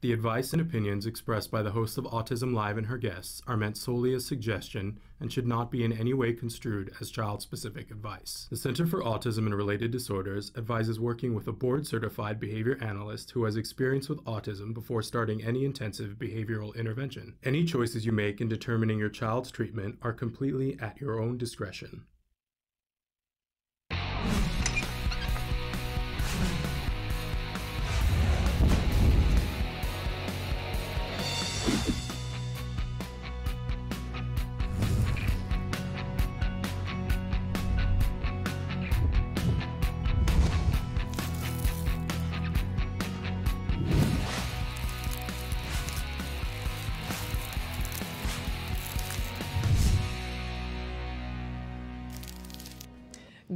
The advice and opinions expressed by the host of Autism Live and her guests are meant solely as suggestion and should not be in any way construed as child-specific advice. The Center for Autism and Related Disorders advises working with a board-certified behavior analyst who has experience with autism before starting any intensive behavioral intervention. Any choices you make in determining your child's treatment are completely at your own discretion.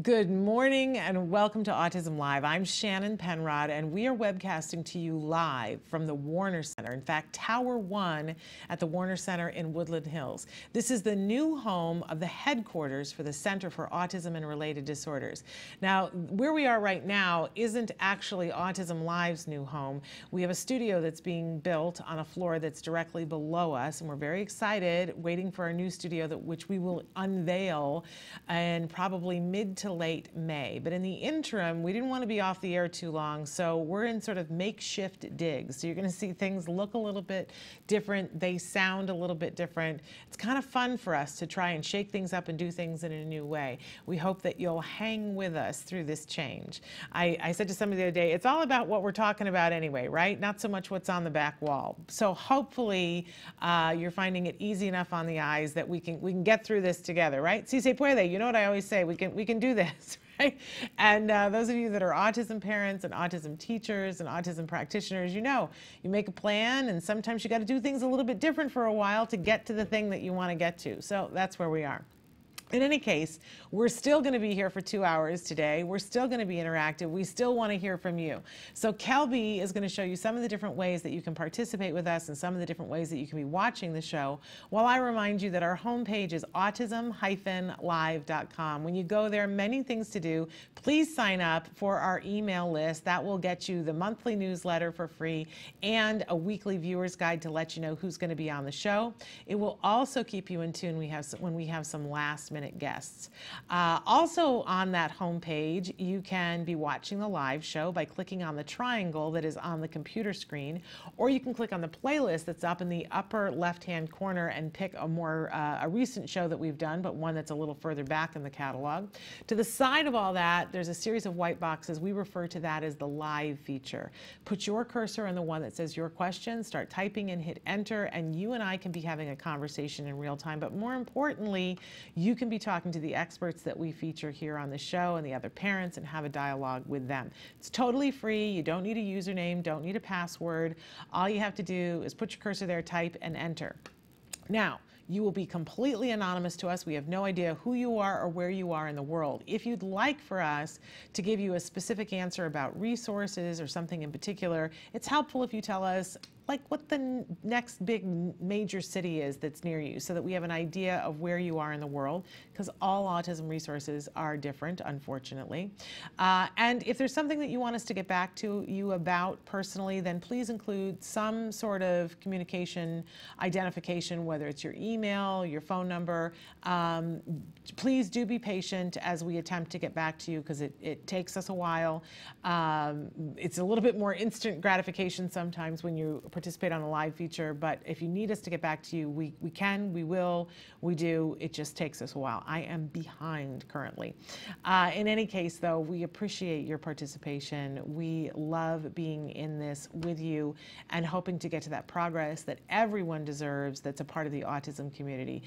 Good morning and welcome to Autism Live. I'm Shannon Penrod and we are webcasting to you live from the Warner Center. In fact, Tower 1 at the Warner Center in Woodland Hills. This is the new home of the headquarters for the Center for Autism and Related Disorders. Now, where we are right now isn't actually Autism Live's new home. We have a studio that's being built on a floor that's directly below us, and we're very excited, waiting for our new studio which we will unveil in probably mid to late May. But in the interim, we didn't want to be off the air too long, so we're in sort of makeshift digs. So you're going to see things look a little bit different. They sound a little bit different. It's kind of fun for us to try and shake things up and do things in a new way. We hope that you'll hang with us through this change. I said to somebody the other day, it's all about what we're talking about anyway, right? Not so much what's on the back wall. So hopefully you're finding it easy enough on the eyes that we can get through this together, right? Si se puede. You know what I always say, we can do this, right? And those of you that are autism parents and autism teachers and autism practitioners, you know, you make a plan and sometimes you got to do things a little bit different for a while to get to the thing that you want to get to. So that's where we are. In any case, we're still going to be here for 2 hours today. We're still going to be interactive. We still want to hear from you. So Kelby is going to show you some of the different ways that you can participate with us and some of the different ways that you can be watching the show, while I remind you that our homepage is autism-live.com. When you go there, many things to do. Please sign up for our email list. That will get you the monthly newsletter for free and a weekly viewer's guide to let you know who's going to be on the show. It will also keep you in tune when we have some last-minute guests. Also on that homepage, you can be watching the live show by clicking on the triangle that is on the computer screen, or you can click on the playlist that's up in the upper left-hand corner and pick a recent show that we've done, but one that's a little further back in the catalog. To the side of all that, there's a series of white boxes. We refer to that as the live feature. Put your cursor on the one that says your question, start typing and hit enter, and you and I can be having a conversation in real time. But more importantly, you can be talking to the experts that we feature here on the show and the other parents and have a dialogue with them. It's totally free. You don't need a username, don't need a password. All you have to do is put your cursor there, type, and enter. Now, you will be completely anonymous to us. We have no idea who you are or where you are in the world. If you'd like for us to give you a specific answer about resources or something in particular, it's helpful if you tell us like what the next big major city is that's near you, so that we have an idea of where you are in the world, because all autism resources are different, unfortunately. And if there's something that you want us to get back to you about personally, then please include some sort of communication identification, whether it's your email, your phone number. Please do be patient as we attempt to get back to you, because it takes us a while. It's a little bit more instant gratification sometimes when you participate on the live feature, but if you need us to get back to you, we can, we will, we do. It just takes us a while. I am behind currently. In any case, though, we appreciate your participation. We love being in this with you and hoping to get to that progress that everyone deserves that's a part of the autism community.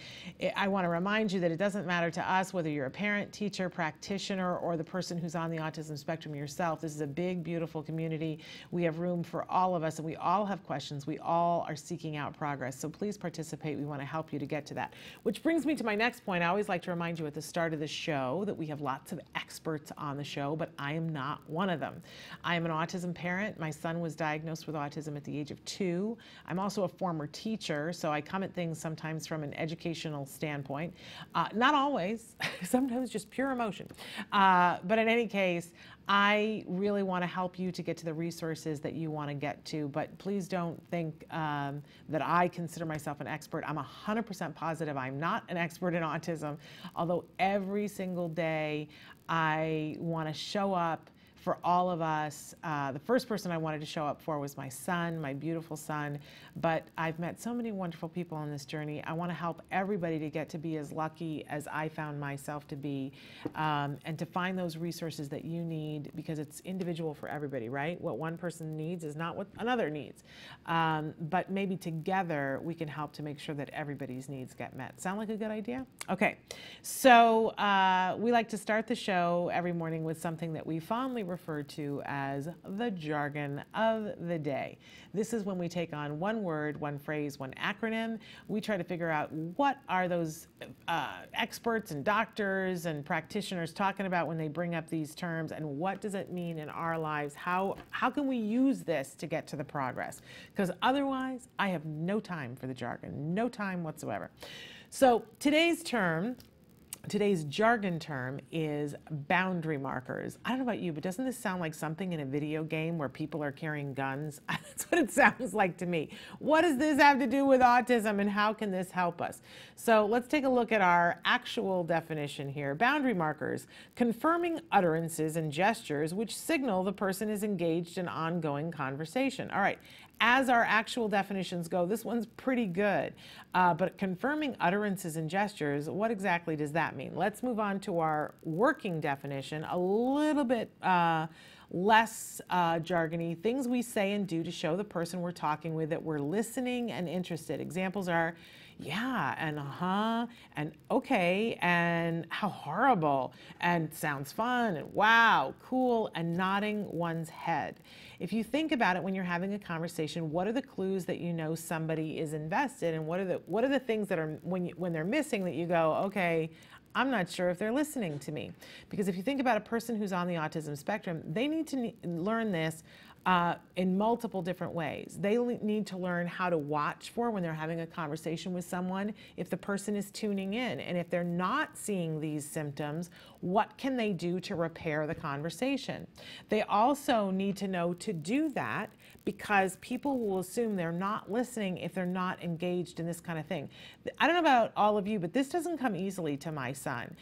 I want to remind you that it doesn't matter to us whether you're a parent, teacher, practitioner, or the person who's on the autism spectrum yourself. This is a big, beautiful community. We have room for all of us, and we all have questions. We all are seeking out progress. So please participate. We want to help you to get to that. Which brings me to my next point. I always like to remind you at the start of the show that we have lots of experts on the show, but I am not one of them. I am an autism parent. My son was diagnosed with autism at the age of 2. I'm also a former teacher, so I come at things sometimes from an educational standpoint. Not always, sometimes just pure emotion. But in any case, I really want to help you to get to the resources that you want to get to, but please don't think that I consider myself an expert. I'm 100% positive I'm not an expert in autism, although every single day I want to show up for all of us. The first person I wanted to show up for was my son, my beautiful son, but I've met so many wonderful people on this journey. I want to help everybody to get to be as lucky as I found myself to be, and to find those resources that you need, because it's individual for everybody, right? What one person needs is not what another needs, but maybe together we can help to make sure that everybody's needs get met. Sound like a good idea? Okay, so we like to start the show every morning with something that we fondly refer to as the jargon of the day. This is when we take on one word, one phrase, one acronym. We try to figure out what are those experts and doctors and practitioners talking about when they bring up these terms, and what does it mean in our lives? How can we use this to get to the progress? Because otherwise, I have no time for the jargon, no time whatsoever. So today's jargon term is boundary markers. I don't know about you, but doesn't this sound like something in a video game where people are carrying guns? That's what it sounds like to me. What does this have to do with autism, and how can this help us? So let's take a look at our actual definition here. Boundary markers: confirming utterances and gestures which signal the person is engaged in ongoing conversation. All right. As our actual definitions go, this one's pretty good. But confirming utterances and gestures, what exactly does that mean? Let's move on to our working definition, a little bit less jargony. Things we say and do to show the person we're talking with that we're listening and interested. Examples are, yeah, and uh-huh, and okay, and how horrible, and sounds fun, and wow, cool, and nodding one's head. If you think about it, when you're having a conversation, what are the clues that you know somebody is invested, and what are the things that are when they're missing that you go, okay, I'm not sure if they're listening to me? Because if you think about a person who's on the autism spectrum, they need to learn this in multiple different ways. They need to learn how to watch for, when they're having a conversation with someone, if the person is tuning in. And if they're not seeing these symptoms, what can they do to repair the conversation? They also need to know to do that, because people will assume they're not listening if they're not engaged in this kind of thing. I don't know about all of you, but this doesn't come easily to my son.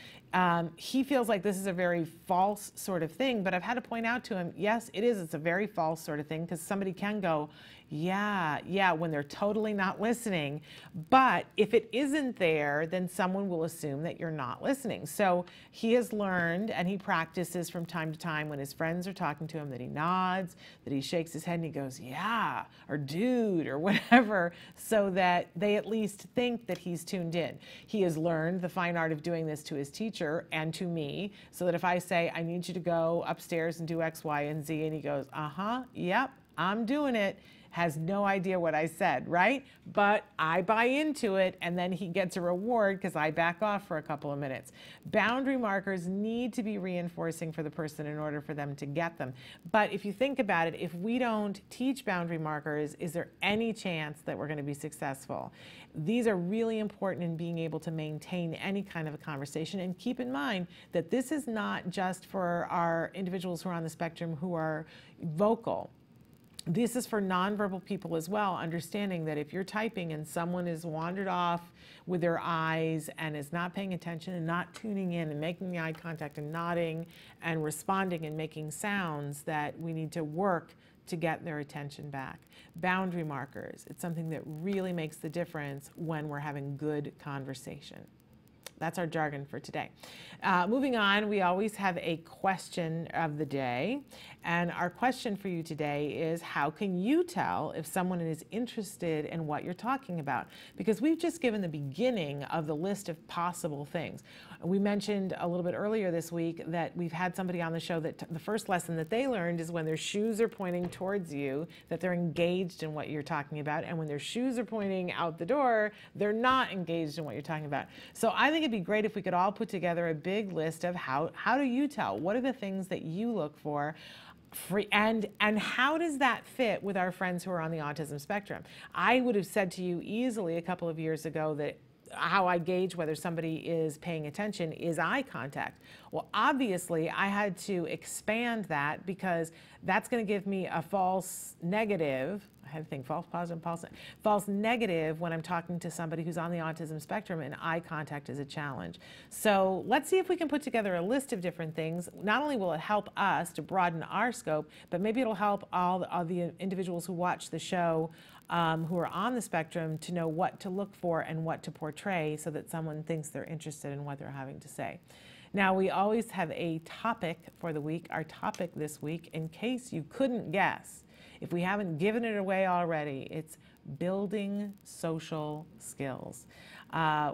He feels like this is a very false sort of thing, but I've had to point out to him, yes, it is. It's a very false sort of thing, because somebody can go, yeah, when they're totally not listening. But if it isn't there, then someone will assume that you're not listening. So he has learned, and he practices from time to time when his friends are talking to him, that he nods, that he shakes his head and he goes, yeah, or dude, or whatever, so that they at least think that he's tuned in. He has learned the fine art of doing this to his teacher and to me, so that if I say, I need you to go upstairs and do X, Y, and Z, and he goes, uh-huh, yep, I'm doing it, has no idea what I said, right? But I buy into it, and then he gets a reward because I back off for a couple of minutes. Boundary markers need to be reinforcing for the person in order for them to get them. But if you think about it, if we don't teach boundary markers, is there any chance that we're going to be successful? These are really important in being able to maintain any kind of a conversation. And keep in mind that this is not just for our individuals who are on the spectrum who are vocal. This is for nonverbal people as well, understanding that if you're typing and someone is wandered off with their eyes and is not paying attention and not tuning in and making the eye contact and nodding and responding and making sounds, that we need to work to get their attention back. Boundary markers, it's something that really makes the difference when we're having good conversation. That's our jargon for today. Moving on, we always have a question of the day. And our question for you today is, how can you tell if someone is interested in what you're talking about? Because we've just given the beginning of the list of possible things. We mentioned a little bit earlier this week that we've had somebody on the show that the first lesson that they learned is when their shoes are pointing towards you, that they're engaged in what you're talking about. And when their shoes are pointing out the door, they're not engaged in what you're talking about. So I think it'd be great if we could all put together a big list of how do you tell? What are the things that you look for? And how does that fit with our friends who are on the autism spectrum? I would have said to you easily a couple of years ago that how I gauge whether somebody is paying attention is eye contact. Well, obviously, I had to expand that because that's going to give me a false negative. I had to think false positive, false negative when I'm talking to somebody who's on the autism spectrum, and eye contact is a challenge. So let's see if we can put together a list of different things. Not only will it help us to broaden our scope, but maybe it'll help all the individuals who watch the show who are on the spectrum to know what to look for and what to portray so that someone thinks they're interested in what they're having to say. Now, we always have a topic for the week. Our topic this week, in case you couldn't guess, if we haven't given it away already, it's building social skills.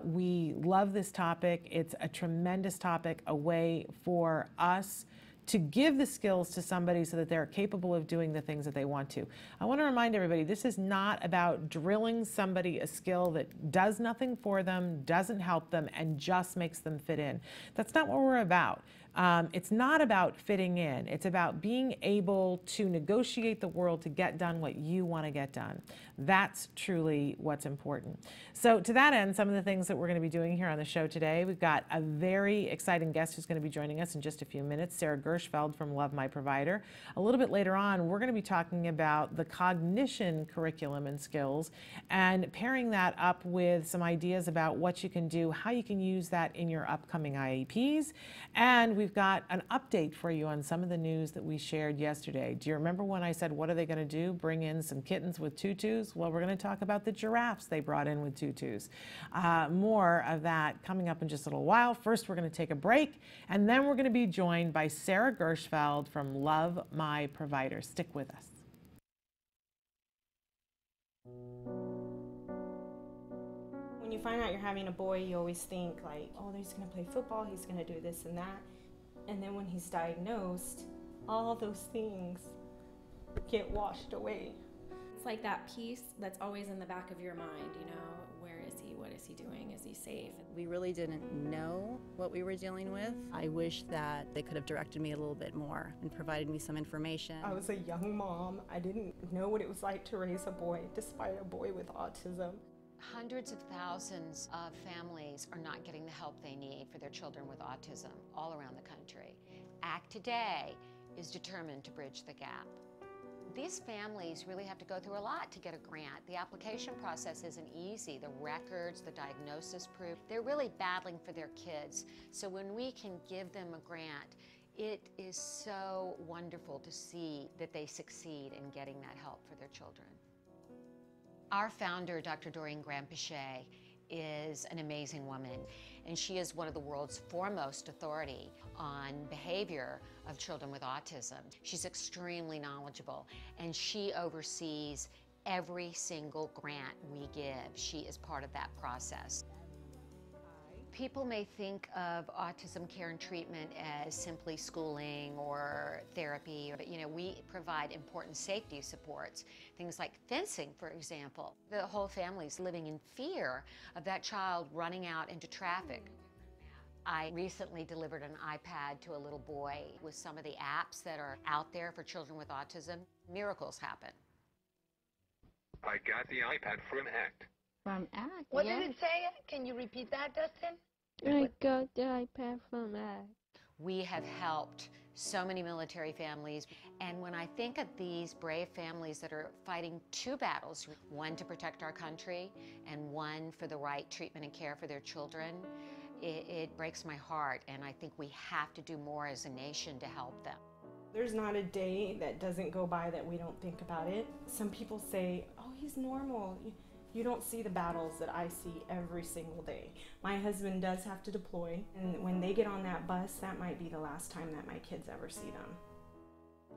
We love this topic. It's a tremendous topic, a way for us to give the skills to somebody so that they're capable of doing the things that they want to. I want to remind everybody, this is not about drilling somebody a skill that does nothing for them, doesn't help them, and just makes them fit in. That's not what we're about. It's not about fitting in. It's about being able to negotiate the world to get done what you want to get done. That's truly what's important. So to that end, some of the things that we're going to be doing here on the show today, we've got a very exciting guest who's going to be joining us in just a few minutes, Sara Gershfeld from Love My Provider. A little bit later on, we're going to be talking about the Cognition Curriculum and skills and pairing that up with some ideas about what you can do, how you can use that in your upcoming IEPs. And we've got an update for you on some of the news that we shared yesterday. Do you remember when I said, what are they going to do? Bring in some kittens with tutus? Well, we're going to talk about the giraffes they brought in with tutus. More of that coming up in just a little while. First, we're going to take a break, and then we're going to be joined by Sara Gershfeld from Love My Provider. Stick with us. When you find out you're having a boy, you always think like, oh, he's going to play football, he's going to do this and that. And then when he's diagnosed, all those things get washed away. It's like that piece that's always in the back of your mind, you know, where is he, what is he doing, is he safe? We really didn't know what we were dealing with. I wish that they could have directed me a little bit more and provided me some information. I was a young mom. I didn't know what it was like to raise a boy, despite a boy with autism. Hundreds of thousands of families are not getting the help they need for their children with autism all around the country. ACT Today is determined to bridge the gap. These families really have to go through a lot to get a grant. The application process isn't easy. The records, the diagnosis proof, they're really battling for their kids. So when we can give them a grant, it is so wonderful to see that they succeed in getting that help for their children. Our founder, Dr. Doreen Graham-Pichet, is an amazing woman, and she is one of the world's foremost authority on behavior of children with autism. She's extremely knowledgeable, and she oversees every single grant we give. She is part of that process. People may think of autism care and treatment as simply schooling or therapy, but you know, we provide important safety supports, things like fencing, for example. The whole family's living in fear of that child running out into traffic. I recently delivered an iPad to a little boy with some of the apps that are out there for children with autism. Miracles happen. I got the iPad from ACT. From ACT, What yeah. did it say? Can you repeat that, Dustin? I got the iPad from ACT. We have helped so many military families, and when I think of these brave families that are fighting two battles, one to protect our country and one for the right treatment and care for their children, it breaks my heart, and I think we have to do more as a nation to help them. There's not a day that doesn't go by that we don't think about it. Some people say, oh, he's normal. You don't see the battles that I see every single day. My husband does have to deploy, and when they get on that bus, that might be the last time that my kids ever see them.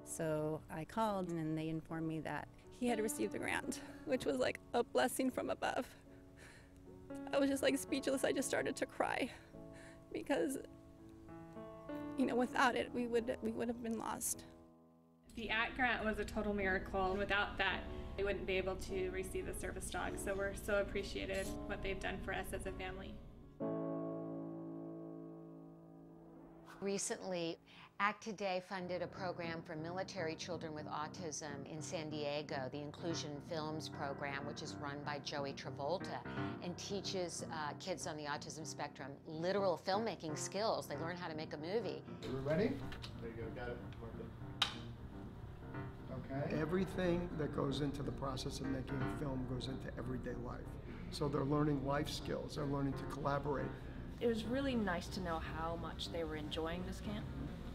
So I called, and they informed me that he had received the grant, which was like a blessing from above. I was just like speechless. I just started to cry because, you know, without it, we would have been lost. The ACT grant was a total miracle. Without that, they wouldn't be able to receive the service dog. So we're so appreciative what they've done for us as a family. Recently, Act Today funded a program for military children with autism in San Diego, the Inclusion Films program, which is run by Joey Travolta, and teaches kids on the autism spectrum literal filmmaking skills. They learn how to make a movie. Are we ready? There you go, got it. Okay. Everything that goes into the process of making a film goes into everyday life. So they're learning life skills, they're learning to collaborate. It was really nice to know how much they were enjoying this camp,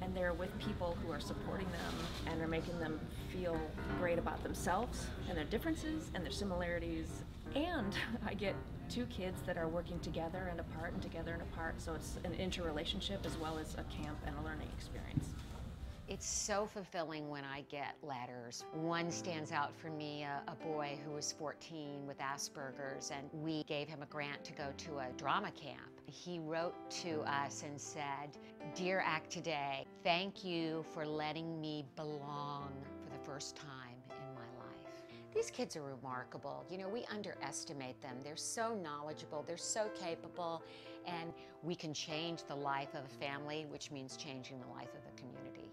and they're with people who are supporting them and are making them feel great about themselves and their differences and their similarities. And I get 2 kids that are working together and apart and together and apart, so it's an interrelationship as well as a camp and a learning experience. It's so fulfilling when I get letters. One stands out for me, a boy who was 14 with Asperger's, and we gave him a grant to go to a drama camp. He wrote to us and said, "Dear Act Today, thank you for letting me belong for the first time in my life." These kids are remarkable. You know, we underestimate them. They're so knowledgeable, they're so capable, and we can change the life of a family, which means changing the life of a community.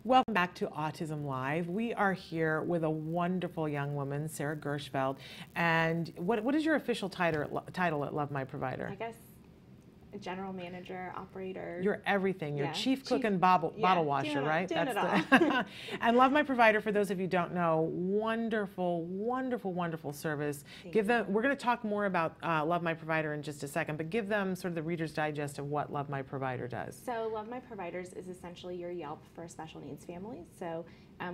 Welcome back to Autism Live. We are here with a wonderful young woman, Sara Gershfeld. And what is your official title at Love My Provider? I guess a general manager, operator. You're everything. You're Yeah. chief cook and bottle washer, right? Doing it all. And Love My Provider, for those of you who don't know, wonderful, wonderful, wonderful service. We're going to talk more about Love My Provider in just a second, but give them sort of the Reader's Digest of what Love My Provider does. So Love My Providers is essentially your Yelp for special needs families. So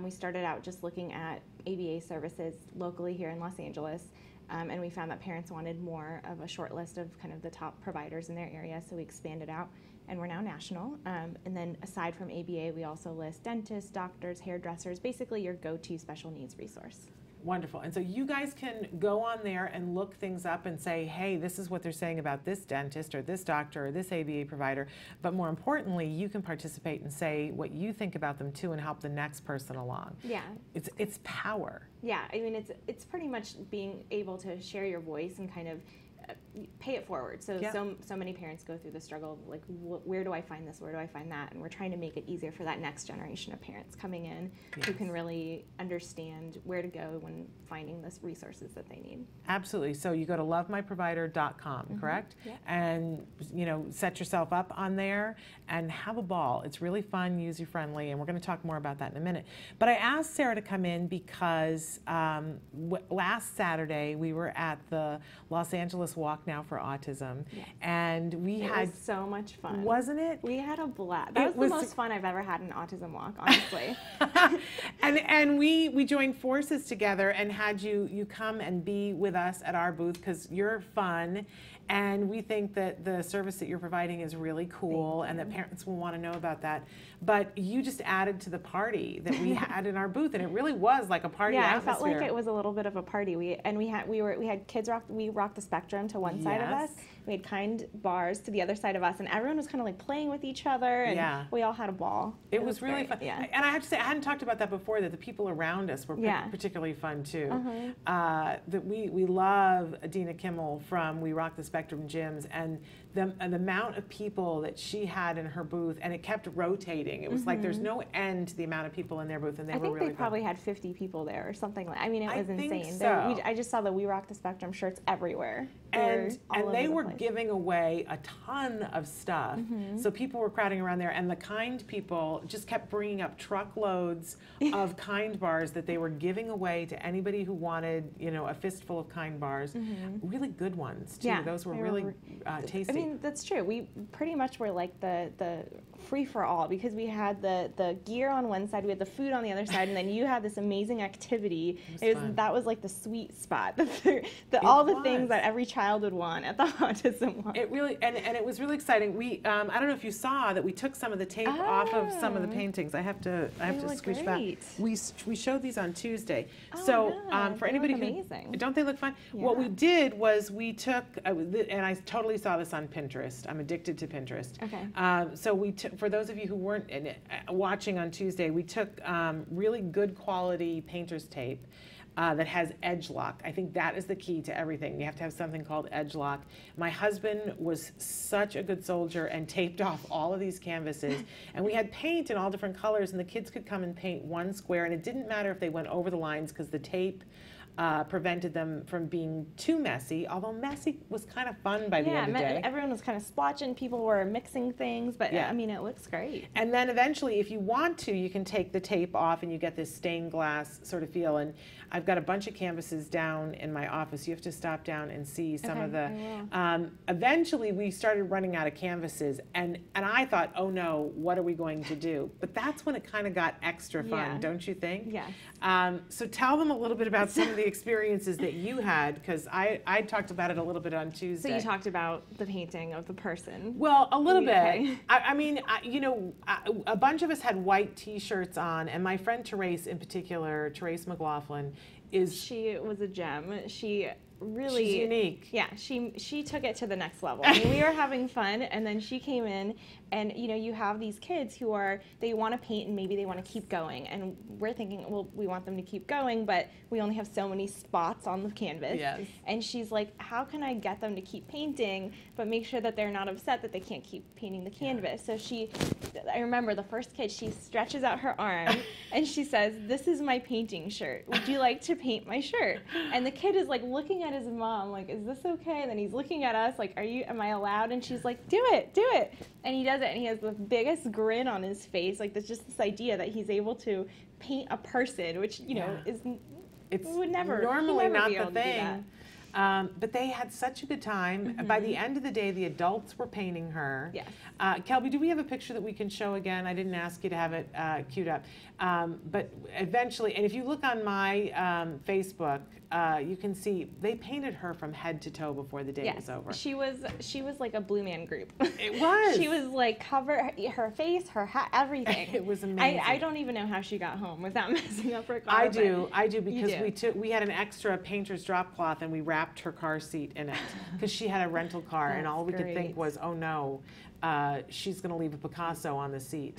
we started out just looking at ABA services locally here in Los Angeles. And we found that parents wanted more of a short list of kind of the top providers in their area, so we expanded out, and we're now national. And then aside from ABA, we also list dentists, doctors, hairdressers, basically your go-to special needs resource. Wonderful. And so you guys can go on there and look things up and say, hey, this is what they're saying about this dentist or this doctor or this ABA provider. But more importantly, you can participate and say what you think about them too and help the next person along. Yeah. It's power. Yeah, I mean, it's pretty much being able to share your voice and kind of pay it forward. So so many parents go through the struggle of like, where do I find this? Where do I find that? And we're trying to make it easier for that next generation of parents coming in who can really understand where to go when finding the resources that they need. Absolutely. So you go to lovemyprovider.com, correct? Yeah. And set yourself up on there and have a ball. It's really fun, user-friendly, and we're going to talk more about that in a minute. But I asked Sara to come in because last Saturday we were at the Los Angeles Walk Now For Autism, and it was so much fun. Wasn't it? We had a blast. That was the most fun I've ever had in an autism walk, honestly. and we joined forces together and had you come and be with us at our booth because you're fun, and we think that the service that you're providing is really cool and that parents will want to know about that. But you just added to the party that we had in our booth, and it really was like a party atmosphere. I felt like it was a little bit of a party. We had kids rock. We rocked the spectrum to one side of us. We had kind bars to the other side of us, and everyone was kind of like playing with each other, and we all had a ball. It was really fun. Yeah. And I have to say, I hadn't talked about that before, that the people around us were particularly fun too. That we love Adina Kimmel from We Rock the Spectrum Gyms, and the amount of people that she had in her booth, and it kept rotating. It was like there's no end to the amount of people in their booth, and they were really fun. I think they probably had 50 people there or something like. I mean, it was insane. So. I just saw the We Rock the Spectrum shirts everywhere. And they were giving away a ton of stuff. So people were crowding around there, and the kind people just kept bringing up truckloads of kind bars that they were giving away to anybody who wanted, a fistful of kind bars. Really good ones too. Yeah, those were really tasty. I mean, that's true. We pretty much were like the free for all, because we had the gear on one side, we had the food on the other side, and then you had this amazing activity. That was like the sweet spot. All the things that every child would want at the autism walk. It really, and it was really exciting. We I don't know if you saw that we took some of the tape off of some of the paintings. I have to scooch back. We showed these on Tuesday. For anybody who don't they look fun? What we did was we took and I totally saw this on Pinterest. I'm addicted to Pinterest. Okay. So for those of you who weren't watching on Tuesday, we took really good quality painter's tape that has edge lock. I think that is the key to everything. You have to have something called edge lock. My husband was such a good soldier and taped off all of these canvases. And we had paint in all different colors, and the kids could come and paint one square, and it didn't matter if they went over the lines because the tape prevented them from being too messy, although messy was kind of fun by the end of the day. Everyone was kind of splotching, people were mixing things, but I mean, it looks great. And then eventually, if you want to, you can take the tape off and you get this stained glass sort of feel. And I've got a bunch of canvases down in my office. You have to stop down and see some of the, eventually we started running out of canvases, and I thought, oh no, what are we going to do? But that's when it kind of got extra fun, don't you think? Yes. So tell them a little bit about some of the experiences that you had, because I talked about it a little bit on Tuesday. So you talked about the painting of the person. Well, a little bit. I mean, you know, a bunch of us had white T-shirts on, and my friend Therese in particular, Therese McLaughlin, she was a gem. She really, she's unique. Yeah, she took it to the next level. I mean, we were having fun, and then she came in, and you know, you have these kids who they want to paint and maybe they want to keep going, and we're thinking, well, we want them to keep going, but we only have so many spots on the canvas. Yes. And she's like, how can I get them to keep painting, but make sure that they're not upset that they can't keep painting the canvas? So I remember the first kid, she stretches out her arm and she says, "This is my painting shirt. Would you like to paint my shirt?" And the kid is like looking at his mom like, "Is this okay?" And then he's looking at us like, am I allowed? And she's like, "Do it, do it." And he does it, and he has the biggest grin on his face. Like, there's just this idea that he's able to paint a person, which, you know, would never normally not be able the to do thing. that. But they had such a good time. By the end of the day, the adults were painting her. Yes. Kelby, do we have a picture that we can show again? I didn't ask you to have it queued up. But eventually, and if you look on my Facebook, you can see they painted her from head to toe before the day was over. She was like a Blue Man Group. It was. She was like covered, her face, her hat, everything. It was amazing. I don't even know how she got home without messing up her car. I do because we had an extra painter's drop cloth and we wrapped her car seat in it because she had a rental car and all we could think was, oh no, she's going to leave a Picasso on the seat.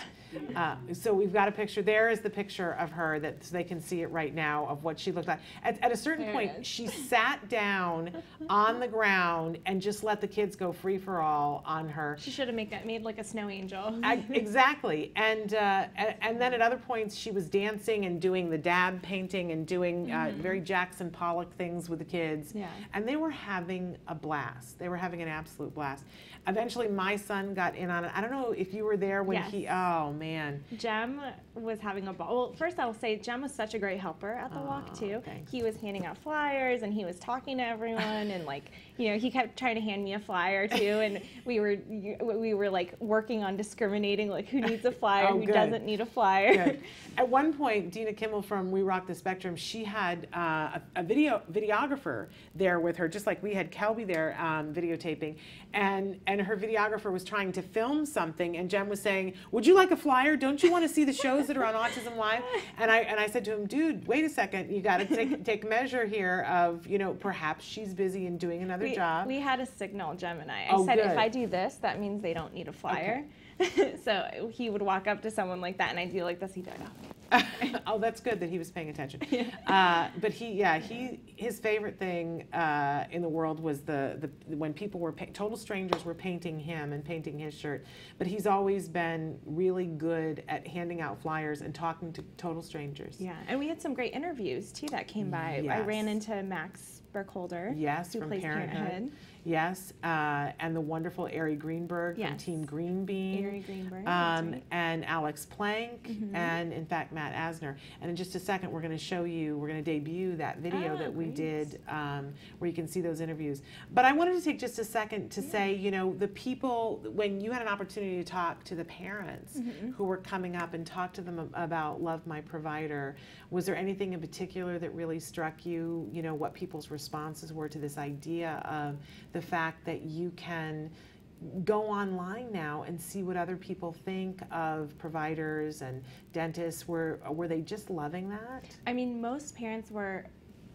So we've got a picture. There is the picture of her so they can see it right now of what she looked like. At a certain point, she sat down on the ground and just let the kids go free for all on her. She should have made like a snow angel. Exactly. And then at other points she was dancing and doing the dab painting and doing very Jackson Pollock things with the kids. Yeah. And they were having a blast. They were having an absolute blast. Eventually my son got in on it. I don't know if you were there when oh man. Jem was having a ball. Well, first I'll say Jem was such a great helper at the walk too. Thanks. He was handing out flyers and he was talking to everyone and like, you know, he kept trying to hand me a flyer too, and we were like working on discriminating like who needs a flyer, who doesn't need a flyer. Good. At one point, Dina Kimmel from We Rock the Spectrum, she had a videographer there with her, just like we had Kelby there videotaping, and her videographer was trying to film something, and Jem was saying, "Would you like a flyer? Don't you want to see the shows that are on Autism Live?" And I said to him, "Dude, wait a second. You got to take measure here of, you know, perhaps she's busy and doing another job." We had a signal, Jem and I said, if I do this, that means they don't need a flyer. Okay. So he would walk up to someone like that, and I'd do like this. He'd be like, oh, that's good that he was paying attention. But his favorite thing in the world was when people were total strangers were painting him and painting his shirt. But he's always been really good at handing out flyers and talking to total strangers. Yeah, and we had some great interviews too that came by. Yes. I ran into Max Burkholder, who from plays Parenthood. Yes, and the wonderful Ari Greenberg from Team Green Bean. Ari Greenberg, and Alex Plank, and in fact Matt Asner. And in just a second we're going to show you, we're going to debut that video that we did where you can see those interviews. But I wanted to take just a second to say, you know, the people, when you had an opportunity to talk to the parents who were coming up and talk to them about Love My Provider, was there anything in particular that really struck you, you know, what people's responses were to this idea of the fact that you can go online now and see what other people think of providers and dentists? Were they just loving that? I mean, most parents were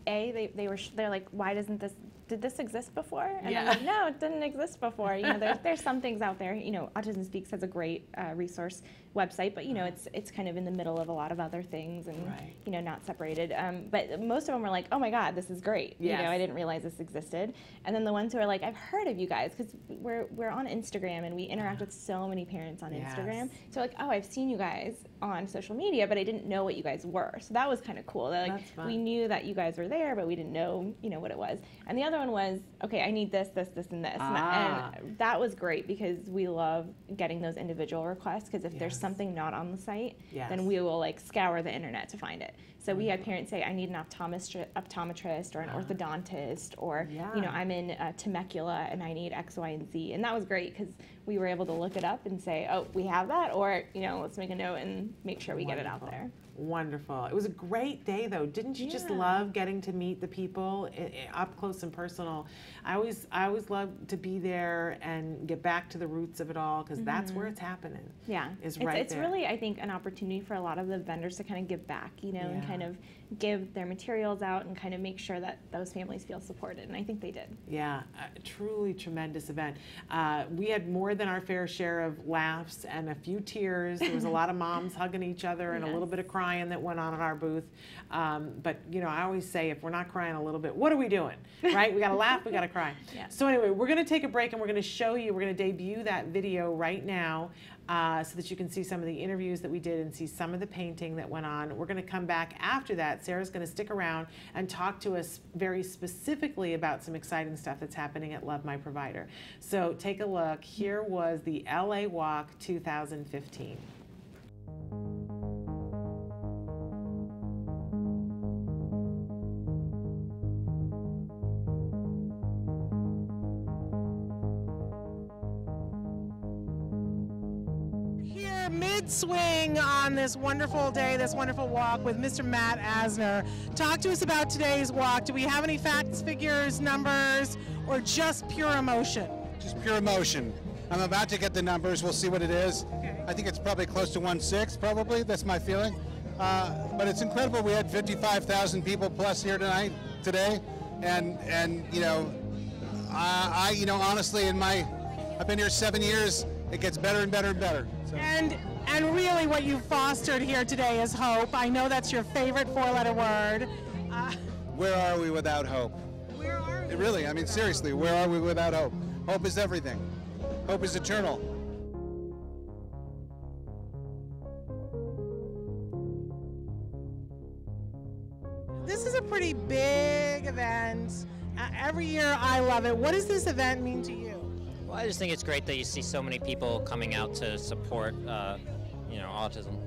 they're like, why did this exist before? And Yeah. I'm like, no, it didn't exist before. You know, there's some things out there. You know, Autism Speaks has a great resource website, but you know, it's kind of in the middle of a lot of other things and you know, not separated. But most of them were like, oh my God, this is great. Yes. You know, I didn't realize this existed. And then the ones who are like, I've heard of you guys because we're on Instagram and we interact with so many parents on Instagram. So like, oh, I've seen you guys on social media, but I didn't know what you guys were. So that was kind of cool. That, like, we knew that you guys were there, but we didn't know, you know, what it was. And the other one was, okay, I need this, this, this, and this. And that was great because we love getting those individual requests because if there's something not on the site, then we will like scour the internet to find it. So we had parents say, I need an optometrist or an orthodontist, or you know, I'm in Temecula and I need X, Y, and Z. And that was great because we were able to look it up and say, oh, we have that, or you know, let's make a note and make sure we get it out there. Wonderful. It was a great day, though. Didn't you just love getting to meet the people up close and personal? I always love to be there and get back to the roots of it all because that's where it's happening. Yeah, it's there. Really, I think, an opportunity for a lot of the vendors to kind of give back, you know, and kind of give their materials out and kind of make sure that those families feel supported, and I think they did. Yeah, a truly tremendous event. We had more than our fair share of laughs and a few tears. There was a lot of moms hugging each other and a little bit of crying that went on in our booth. But you know, I always say, if we're not crying a little bit, what are we doing? Right? We got to laugh, we got to cry. So anyway, we're going to take a break and we're going to show you, we're going to debut that video right now so that you can see some of the interviews that we did and see some of the painting that went on. We're going to come back after that. Sarah's going to stick around and talk to us very specifically about some exciting stuff that's happening at Love My Provider. So take a look. Here was the LA Walk 2015. Mid-swing on this wonderful day, this wonderful walk with Mr. Matt Asner. Talk to us about today's walk. Do we have any facts, figures, numbers, or just pure emotion? Just pure emotion. I'm about to get the numbers. We'll see what it is. Okay. I think it's probably close to 1.6, probably. That's my feeling. But it's incredible. We had 55,000 people plus here today, and you know, I you know, honestly, I've been here 7 years. It gets better and better and better. So. And really what you fostered here today is hope. I know that's your favorite four-letter word. Where are we without hope? Where are we? Really, I mean, seriously, where are we without hope? Hope is everything. Hope is eternal. This is a pretty big event. Every year I love it. What does this event mean to you? Well, I just think it's great that you see so many people coming out to support, you know, autism.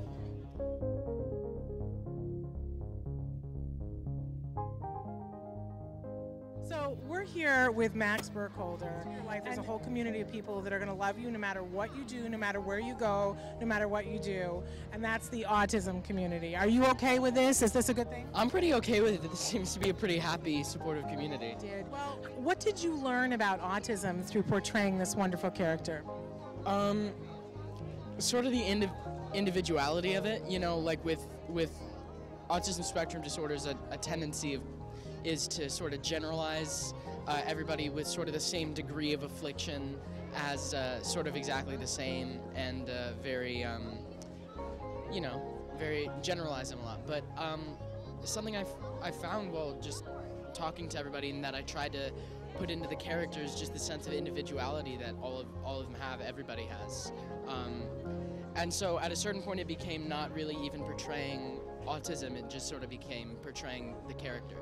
So we're here with Max Burkholder. There's a whole community of people that are going to love you no matter what you do, no matter where you go, no matter what you do, and that's the autism community. Are you okay with this? Is this a good thing? I'm pretty okay with it. This seems to be a pretty happy, supportive community. Well, what did you learn about autism through portraying this wonderful character? Sort of the individuality of it. You know, like with autism spectrum disorders, a tendency is to sort of generalize everybody with sort of the same degree of affliction as sort of exactly the same, and very, you know, very generalize them a lot. But something I found while just talking to everybody, and that I tried to put into the characters, just the sense of individuality that all of them have, everybody has. And so at a certain point it became not really even portraying autism, it just sort of became portraying the character.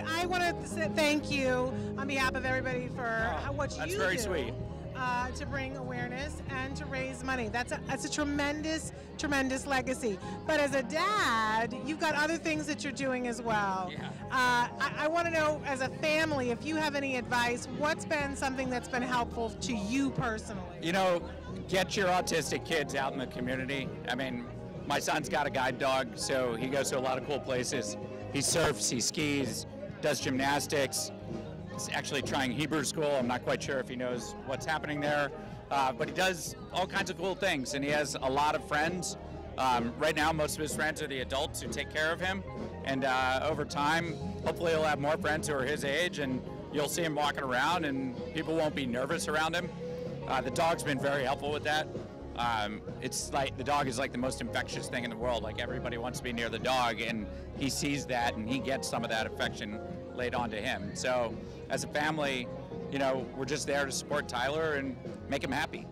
I want to thank you on behalf of everybody for what you do. That's very sweet. To bring awareness and to raise money. That's a tremendous, tremendous legacy. But as a dad, you've got other things that you're doing as well. Yeah. I want to know, as a family, if you have any advice, what's been something that's been helpful to you personally? You know, get your autistic kids out in the community. I mean, my son's got a guide dog, so he goes to a lot of cool places. He surfs, he skis, does gymnastics. He's actually trying Hebrew school. I'm not quite sure if he knows what's happening there. but he does all kinds of cool things, and he has a lot of friends. Right now, most of his friends are the adults who take care of him, and over time, hopefully he'll have more friends who are his age, and you'll see him walking around, and people won't be nervous around him. The dog's been very helpful with that. It's like the dog is like the most infectious thing in the world. Like, everybody wants to be near the dog, and he sees that, and he gets some of that affection laid onto him. So as a family, you know, we're just there to support Tyler and make him happy.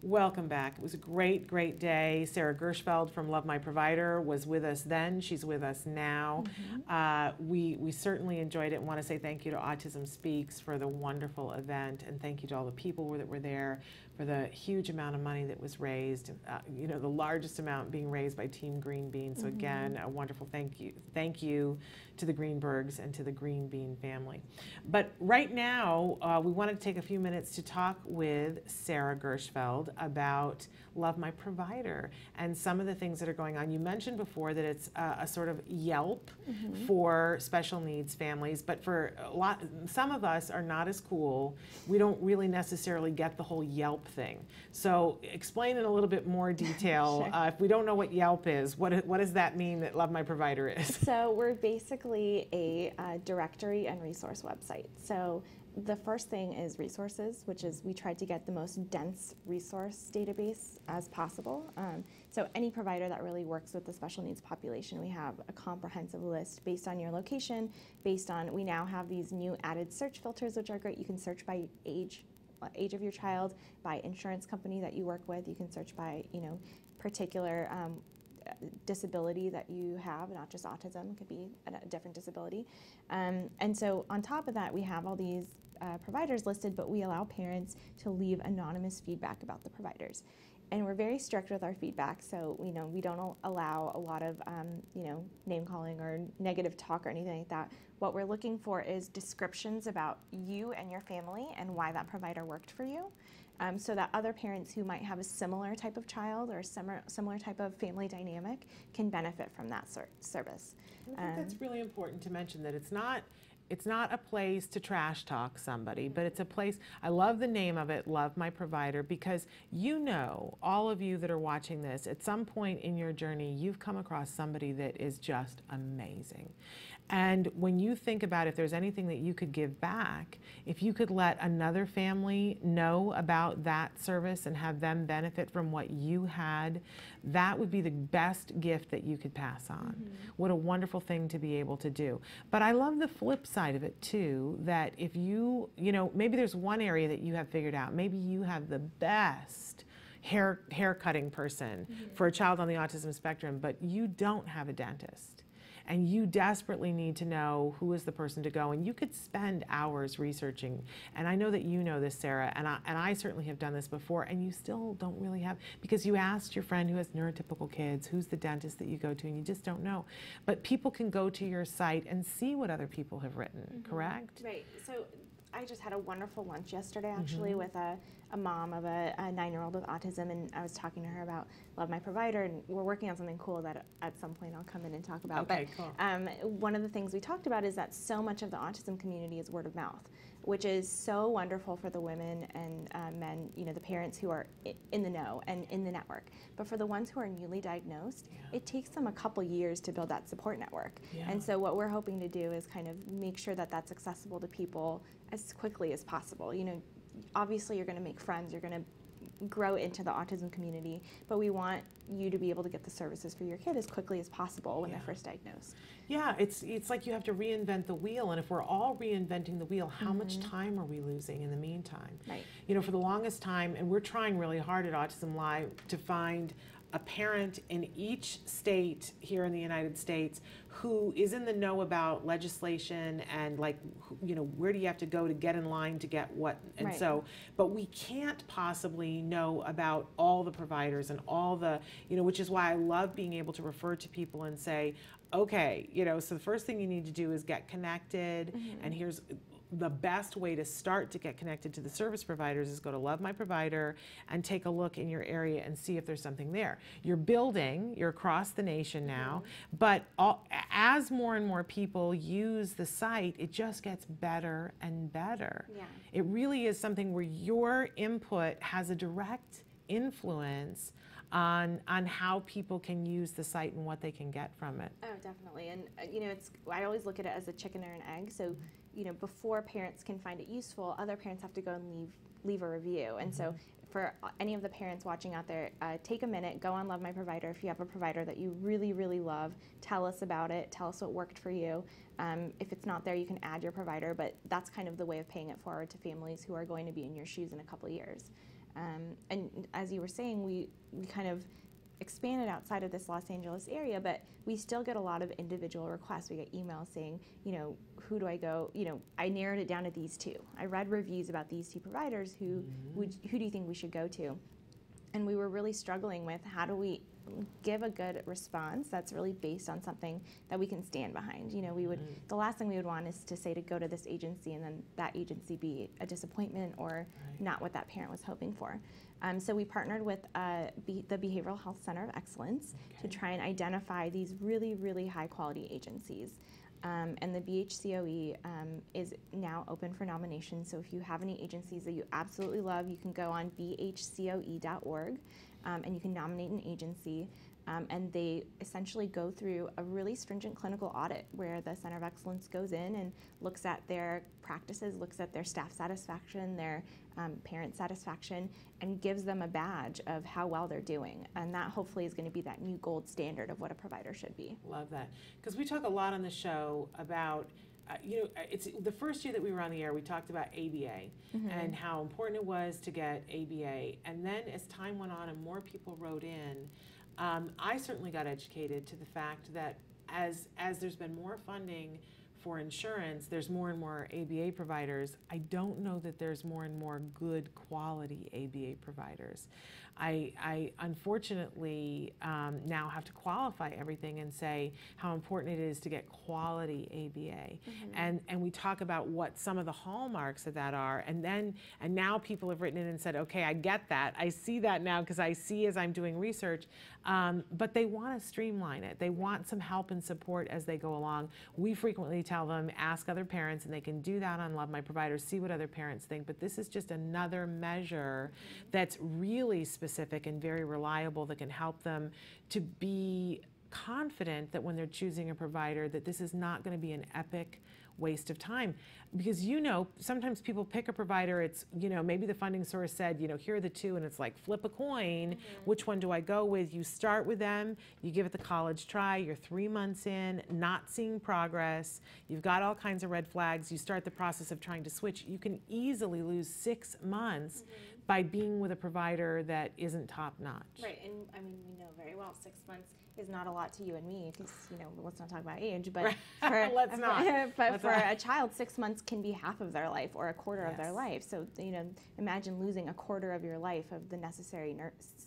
Welcome back. It was a great, great day. Sara Gershfeld from Love My Provider was with us then. She's with us now. We certainly enjoyed it and want to say thank you to Autism Speaks for the wonderful event, and thank you to all the people that were there for the huge amount of money that was raised. You know, the largest amount being raised by Team Green Bean. So again, a wonderful thank you to the Greenbergs and to the Green Bean family. But right now, we wanted to take a few minutes to talk with Sara Gershfeld about Love My Provider and some of the things that are going on. You mentioned before that it's a sort of Yelp for special needs families, but for some of us are not as cool. We don't really necessarily get the whole Yelp thing. So explain in a little bit more detail. If we don't know what Yelp is, what does that mean that Love My Provider is? So we're basically a directory and resource website. So the first thing is resources, which is we try to get the most dense resource database as possible. So any provider that really works with the special needs population, we have a comprehensive list based on your location, we now have these new added search filters, which are great. You can search by age of your child, by insurance company that you work with. You can search by, you know, particular disability that you have, not just autism, it could be a different disability. And so on top of that, we have all these providers listed, but we allow parents to leave anonymous feedback about the providers. And we're very strict with our feedback, so we don't allow a lot of name calling or negative talk or anything like that. What we're looking for is descriptions about you and your family and why that provider worked for you. So that other parents who might have a similar type of child or a similar type of family dynamic can benefit from that service. I think that's really important to mention, that it's not a place to trash talk somebody, but it's a place, I love the name of it, Love My Provider, because you know, all of you that are watching this, at some point in your journey, you've come across somebody that is just amazing. And when you think about if there's anything that you could give back, if you could let another family know about that service and have them benefit from what you had, that would be the best gift that you could pass on. What a wonderful thing to be able to do. But I love the flip side of it too, that if you know, maybe there's one area that you have figured out, maybe you have the best hair cutting person for a child on the autism spectrum, but you don't have a dentist. And you desperately need to know who is the person to go, and you could spend hours researching. And I know that you know this, Sara, and I certainly have done this before, and you still don't really have, because you asked your friend who has neurotypical kids, who's the dentist that you go to, and you just don't know. But people can go to your site and see what other people have written, correct? Right. So I just had a wonderful lunch yesterday, actually, with a mom of a 9-year-old with autism, and I was talking to her about Love My Provider, and we're working on something cool that at some point I'll come in and talk about. Okay, but cool. One of the things we talked about is that so much of the autism community is word of mouth, which is so wonderful for the women and men, you know, the parents who are in the know and in the network. But for the ones who are newly diagnosed, it takes them a couple years to build that support network. And so what we're hoping to do is kind of make sure that that's accessible to people as quickly as possible. You know, obviously you're going to make friends, you're going to grow into the autism community, but we want you to be able to get the services for your kid as quickly as possible when they're first diagnosed. Yeah, it's like you have to reinvent the wheel, and if we're all reinventing the wheel, how much time are we losing in the meantime? Right. You know, for the longest time, and we're trying really hard at Autism Live to find a parent in each state here in the United States who is in the know about legislation and, like, you know, where do you have to go to get in line to get what, and so, but we can't possibly know about all the providers and all the, you know, which is why I love being able to refer to people and say, okay, you know, so the first thing you need to do is get connected, and here's the best way to start to get connected to the service providers is go to Love My Provider and take a look in your area and see if there's something there. You're building, you're across the nation now, but as more and more people use the site, it just gets better and better. Yeah. It really is something where your input has a direct influence on how people can use the site and what they can get from it. Oh, definitely. And you know, I always look at it as a chicken or an egg. So, you know, before parents can find it useful, other parents have to go and leave a review. And so for any of the parents watching out there, take a minute, go on Love My Provider. If you have a provider that you really, really love, tell us about it. Tell us what worked for you. If it's not there, you can add your provider, but that's kind of the way of paying it forward to families who are going to be in your shoes in a couple of years. And as you were saying, we kind of expanded outside of this Los Angeles area, but we still get a lot of individual requests. We get emails saying, you know, who do I go? You know, I narrowed it down to these two. I read reviews about these two providers. Who do you think we should go to? And we were really struggling with how do we give a good response that's really based on something that we can stand behind. You know, we would the last thing we would want is to say to go to this agency and then that agency be a disappointment or not what that parent was hoping for. So we partnered with the Behavioral Health Center of Excellence to try and identify these really, really high quality agencies. And the BHCOE is now open for nomination. So if you have any agencies that you absolutely love, you can go on bhcoe.org and you can nominate an agency. And they essentially go through a really stringent clinical audit where the Center of Excellence goes in and looks at their practices, looks at their staff satisfaction, their parent satisfaction, and gives them a badge of how well they're doing. And that hopefully is going to be that new gold standard of what a provider should be. Love that. Because we talk a lot on the show about you know, it's the first year that we were on the air, we talked about ABA and how important it was to get ABA. And then as time went on and more people wrote in, I certainly got educated to the fact that as there's been more funding for insurance, there's more and more ABA providers. I don't know that there's more and more good quality ABA providers. I unfortunately now have to qualify everything and say how important it is to get quality ABA. And we talk about what some of the hallmarks of that are. And now people have written in and said, okay, I get that. I see that now because I see as I'm doing research. But they want to streamline it. They want some help and support as they go along. We frequently tell them, ask other parents, and they can do that on Love My Provider, see what other parents think. But this is just another measure that's really specific and very reliable that can help them to be confident that when they're choosing a provider that this is not going to be an epic waste of time. Because, you know, sometimes people pick a provider, it's, you know, maybe the funding source said, you know, here are the two, and it's like flip a coin, which one do I go with? You start with them, you give it the college try, you're 3 months in, not seeing progress, you've got all kinds of red flags, you start the process of trying to switch. You can easily lose 6 months by being with a provider that isn't top notch. Right, and I mean, we know very well 6 months is not a lot to you and me, because, you know, let's not talk about age, but for a child, 6 months can be half of their life or a quarter of their life. So, you know, imagine losing a quarter of your life of the necessary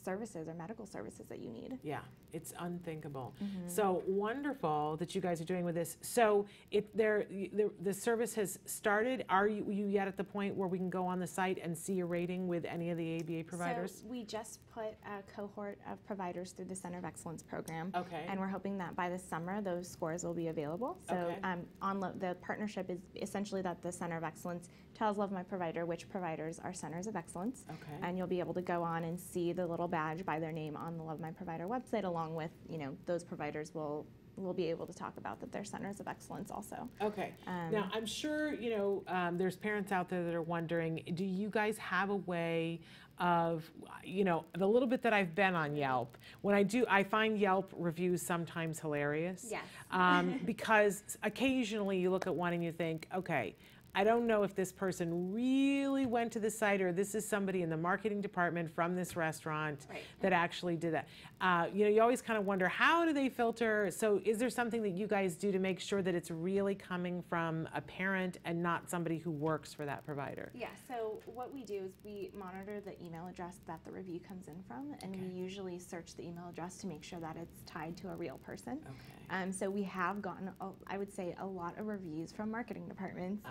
services or medical services that you need. Yeah, it's unthinkable. So wonderful that you guys are doing with this. So the service has started. Are you yet at the point where we can go on the site and see a rating with any of the ABA providers? So we just put a cohort of providers through the Center of Excellence program. Okay. And we're hoping that by the summer, those scores will be available. So the partnership is essentially that the Center of Excellence tells Love My Provider which providers are centers of excellence. Okay. And you'll be able to go on and see the little badge by their name on the Love My Provider website, along with, you know, those providers will be able to talk about that they're centers of excellence also. Okay. Now, I'm sure, you know, there's parents out there that are wondering, do you guys have a way of, you know, the little bit that I've been on Yelp, I find Yelp reviews sometimes hilarious. Yes. Because occasionally you look at one and you think, okay, I don't know if this person really went to the site or this is somebody in the marketing department from this restaurant that actually did that. You know, you always kind of wonder, how do they filter? So is there something that you guys do to make sure that it's really coming from a parent and not somebody who works for that provider? Yeah, so what we do is we monitor the email address that the review comes in from, and we usually search the email address to make sure that it's tied to a real person. So we have gotten, I would say, a lot of reviews from marketing departments.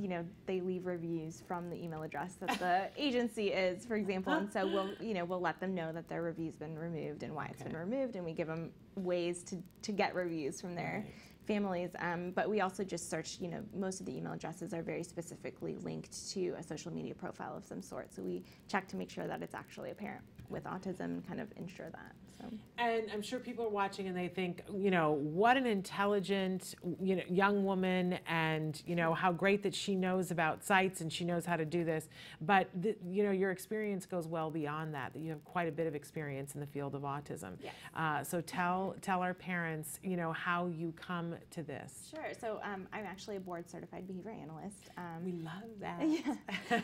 you know, they leave reviews from the email address that the agency is, for example, and so we'll let them know that their review's been removed and why it's been removed, and we give them ways to get reviews from their families. But we also just search, you know, most of the email addresses are very specifically linked to a social media profile of some sort, so we check to make sure that it's actually a parent with autism and kind of ensure that. So. And I'm sure people are watching and they think, you know, what an intelligent, you know, young woman, and, you know, how great that she knows about sites and she knows how to do this. But, you know, your experience goes well beyond that you have quite a bit of experience in the field of autism. Yes. So tell our parents, you know, how you come to this. Sure. So I'm actually a board certified behavior analyst. We love that. Yeah,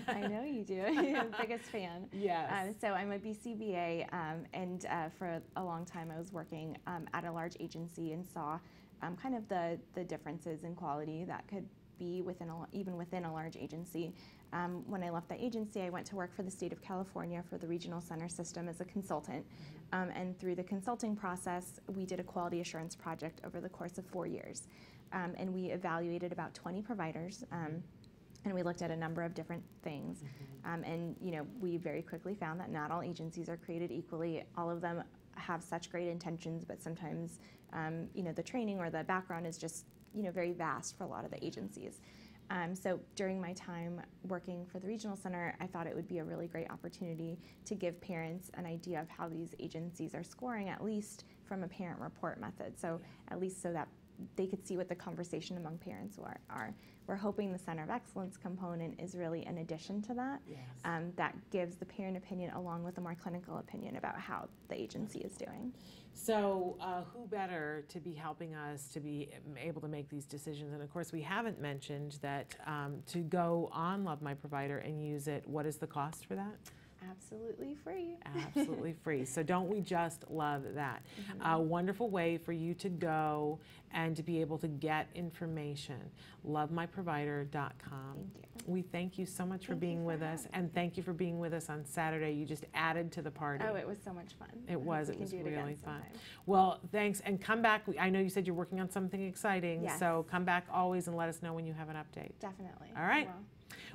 I know you do. You're the biggest fan. Yes. So I'm a BCBA, and for a long time I was working at a large agency and saw kind of the differences in quality that could be even within a large agency. When I left the agency, I went to work for the state of California for the regional center system as a consultant. And through the consulting process, we did a quality assurance project over the course of 4 years. And we evaluated about 20 providers. And we looked at a number of different things. And you know, we very quickly found that not all agencies are created equally. All of them have such great intentions, but sometimes you know, the training or the background is just, you know, very vast for a lot of the agencies. So during my time working for the regional center, I thought it would be a really great opportunity to give parents an idea of how these agencies are scoring, at least from a parent report method. So at least so that they could see what the conversation among parents are. We're hoping the Center of Excellence component is really an addition to that, that gives the parent opinion along with a more clinical opinion about how the agency is doing. So who better to be helping us to be able to make these decisions? And of course, we haven't mentioned that to go on Love My Provider and use it, what is the cost for that? Absolutely free. Absolutely free. So don't we just love that? A wonderful way for you to go and to be able to get information. LoveMyProvider.com. Thank you. We thank you so much for being with us, and thank you for being with us on Saturday. You just added to the party. Oh, it was so much fun. It was really fun. Sometime. Well, thanks, and come back. I know you said you're working on something exciting, so come back always and let us know when you have an update. Definitely. All right.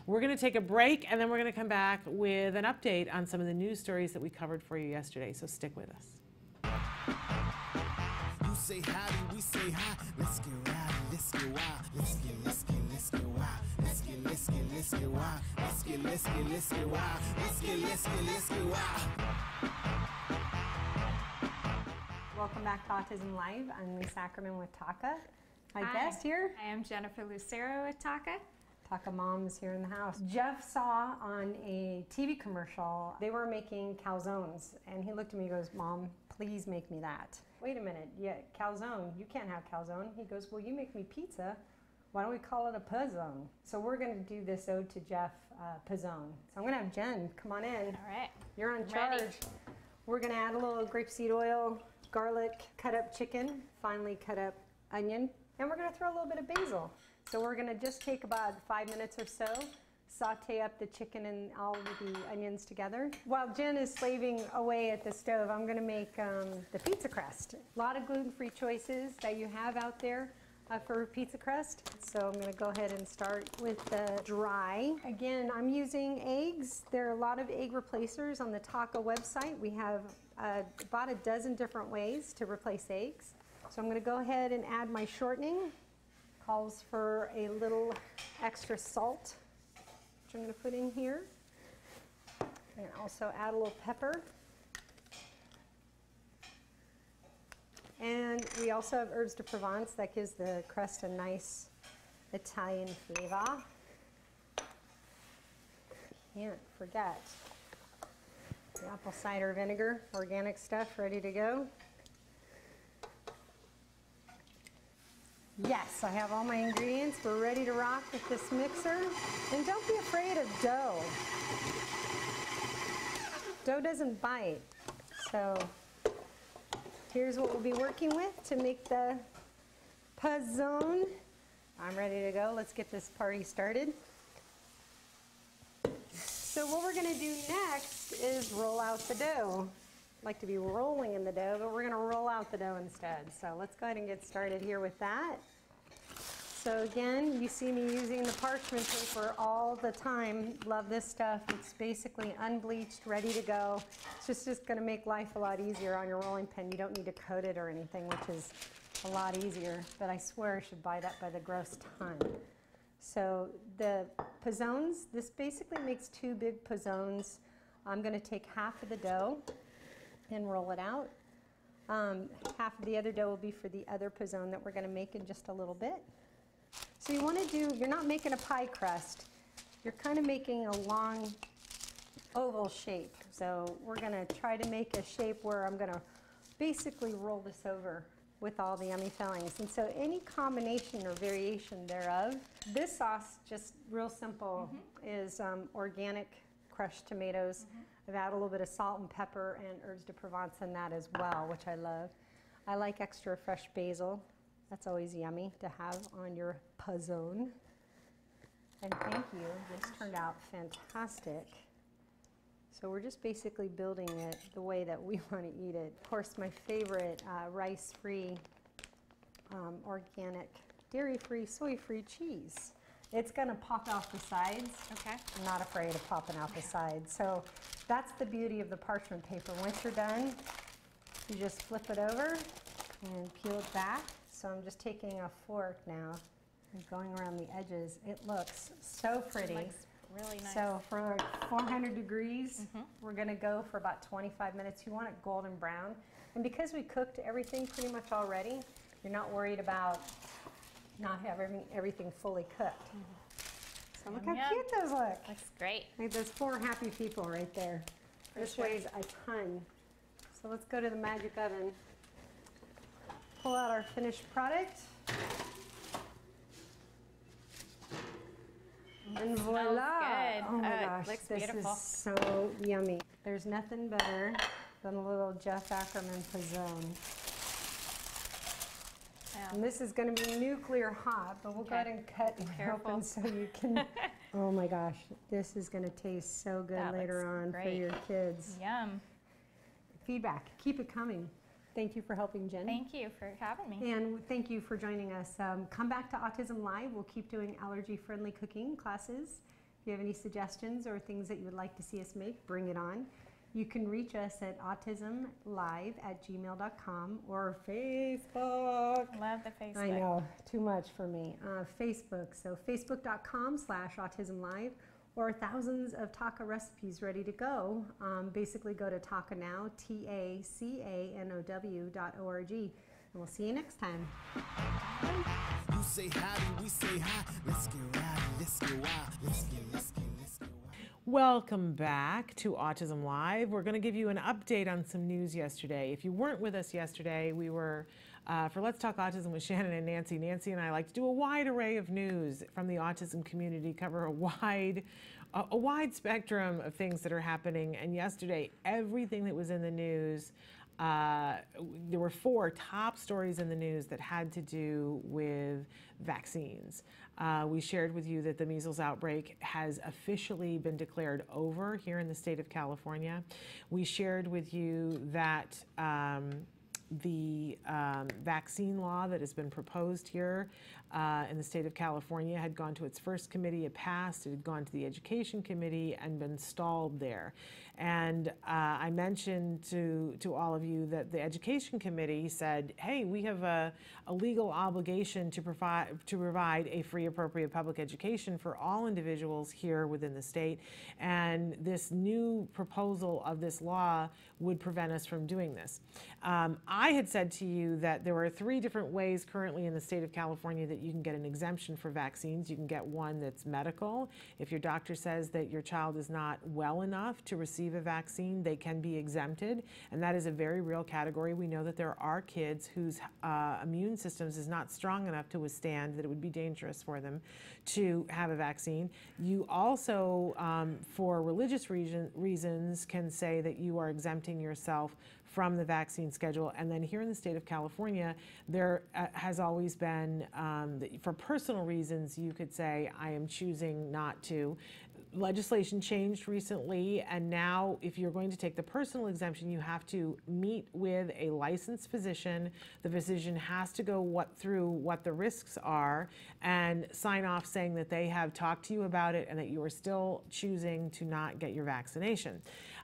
We're going to take a break, and then we're going to come back with an update on some of the news stories that we covered for you yesterday, so stick with us. You say howdy, we say hi. Let's get rowdy, let's get wild. Let's get wild. Let's get wild. Let's get wild. Let's get wild. Welcome back to Autism Live. I'm Lisa Ackerman with Taka. My guest here. I am Jennifer Lucero with Taka. Taka Mom is here in the house. Jeff saw on a TV commercial, they were making calzones, and he looked at me and goes, "Mom, please make me that." Wait a minute, yeah, calzone, you can't have calzone. He goes, "Well, you make me pizza. Why don't we call it a puzzone?" So we're gonna do this ode to Jeff, puzzone. So I'm gonna have Jen come on in. All right. You're in charge. Ready. We're gonna add a little grapeseed oil, garlic, cut up chicken, finely cut up onion, and we're gonna throw a little bit of basil. So we're gonna just take about 5 minutes or so, saute up the chicken and all of the onions together. While Jen is slaving away at the stove, I'm gonna make the pizza crust. A lot of gluten-free choices that you have out there for pizza crust. So I'm gonna go ahead and start with the dry. Again, I'm using eggs. There are a lot of egg replacers on the Taka website. We have about a dozen different ways to replace eggs. So I'm gonna go ahead and add my shortening. Calls for a little extra salt, which I'm going to put in here. And also add a little pepper. And we also have herbs de Provence that gives the crust a nice Italian flavor. Can't forget the apple cider vinegar, organic stuff ready to go. Yes, I have all my ingredients. We're ready to rock with this mixer. And don't be afraid of dough. Dough doesn't bite. So here's what we'll be working with to make the puzzone. I'm ready to go. Let's get this party started. So what we're going to do next is roll out the dough. I like to be rolling in the dough, but we're going to roll out the dough instead. So let's go ahead and get started here with that. So again, you see me using the parchment paper all the time. Love this stuff. It's basically unbleached, ready to go. It's just going to make life a lot easier on your rolling pin. You don't need to coat it or anything, which is a lot easier. But I swear I should buy that by the gross ton. So the pizzones, this basically makes 2 big pizzones. I'm going to take half of the dough and roll it out. Half of the other dough will be for the other pizzone that we're going to make in just a little bit. So you want to do, you're not making a pie crust, you're kind of making a long oval shape. So we're going to try to make a shape where I'm going to basically roll this over with all the yummy fillings. And so any combination or variation thereof, this sauce, just real simple, is organic crushed tomatoes. I've added a little bit of salt and pepper and herbes de Provence in that as well, which I love. I like extra fresh basil. That's always yummy to have on your pizzone. And thank you, this turned out fantastic. So we're just basically building it the way that we want to eat it. Of course, my favorite rice-free, organic, dairy-free, soy-free cheese. It's going to pop out the sides. Okay. I'm not afraid of popping out the sides. So that's the beauty of the parchment paper. Once you're done, you just flip it over and peel it back. So I'm just taking a fork now and going around the edges. It looks so pretty. It looks really nice. So for 400 degrees, we're going to go for about 25 minutes. You want it golden brown. And because we cooked everything pretty much already, you're not worried about not having everything fully cooked. So look how cute those look. Looks great. Like those 4 happy people right there. This weighs a ton. So let's go to the magic oven. Pull out our finished product. And voila! Good. Oh my gosh, looks this beautiful. is so yummy. There's nothing better than a little Jeff Ackerman pizzone. And this is going to be nuclear hot, but we'll go ahead and cut it open so you can. Oh my gosh, this is going to taste so good later on for your kids. Yum. Feedback, keep it coming. Thank you for helping, Jen. Thank you for having me. And thank you for joining us. Come back to Autism Live. We'll keep doing allergy-friendly cooking classes. If you have any suggestions or things that you would like to see us make, bring it on. You can reach us at autismlive@gmail.com or Facebook. Love the Facebook. I know, too much for me. Facebook, so facebook.com/autismlive, or thousands of taco recipes ready to go. Basically go to Takanow, TACANOW.org, and we'll see you next time. You say howdy, we say hi. Let's get rowdy, let's get wild. Let's get wild. Welcome back to Autism Live. We're going to give you an update on some news yesterday. If you weren't with us yesterday, we were for Let's Talk Autism with Shannon and Nancy. Nancy and I like to do a wide array of news from the autism community, cover a wide spectrum of things that are happening. And yesterday, everything that was in the news, there were 4 top stories in the news that had to do with vaccines. We shared with you that the measles outbreak has officially been declared over here in the state of California. We shared with you that the vaccine law that has been proposed here in the state of California had gone to its first committee, it passed, it had gone to the education committee and been stalled there. And I mentioned to all of you that the education committee said, hey, we have a legal obligation to provide a free, appropriate public education for all individuals here within the state. And this new proposal of this law would prevent us from doing this. I had said to you that there are 3 different ways currently in the state of California that you can get an exemption for vaccines. You can get one that's medical. If your doctor says that your child is not well enough to receive a vaccine, they can be exempted, and that is a very real category. We know that there are kids whose immune systems is not strong enough to withstand that it would be dangerous for them to have a vaccine. You also, for religious reasons, can say that you are exempting yourself from the vaccine schedule. And then here in the state of California, there has always been, for personal reasons, you could say, I am choosing not to. Legislation changed recently, and now if you're going to take the personal exemption, you have to meet with a licensed physician. The physician has to go through what the risks are and sign off saying that they have talked to you about it and that you are still choosing to not get your vaccination.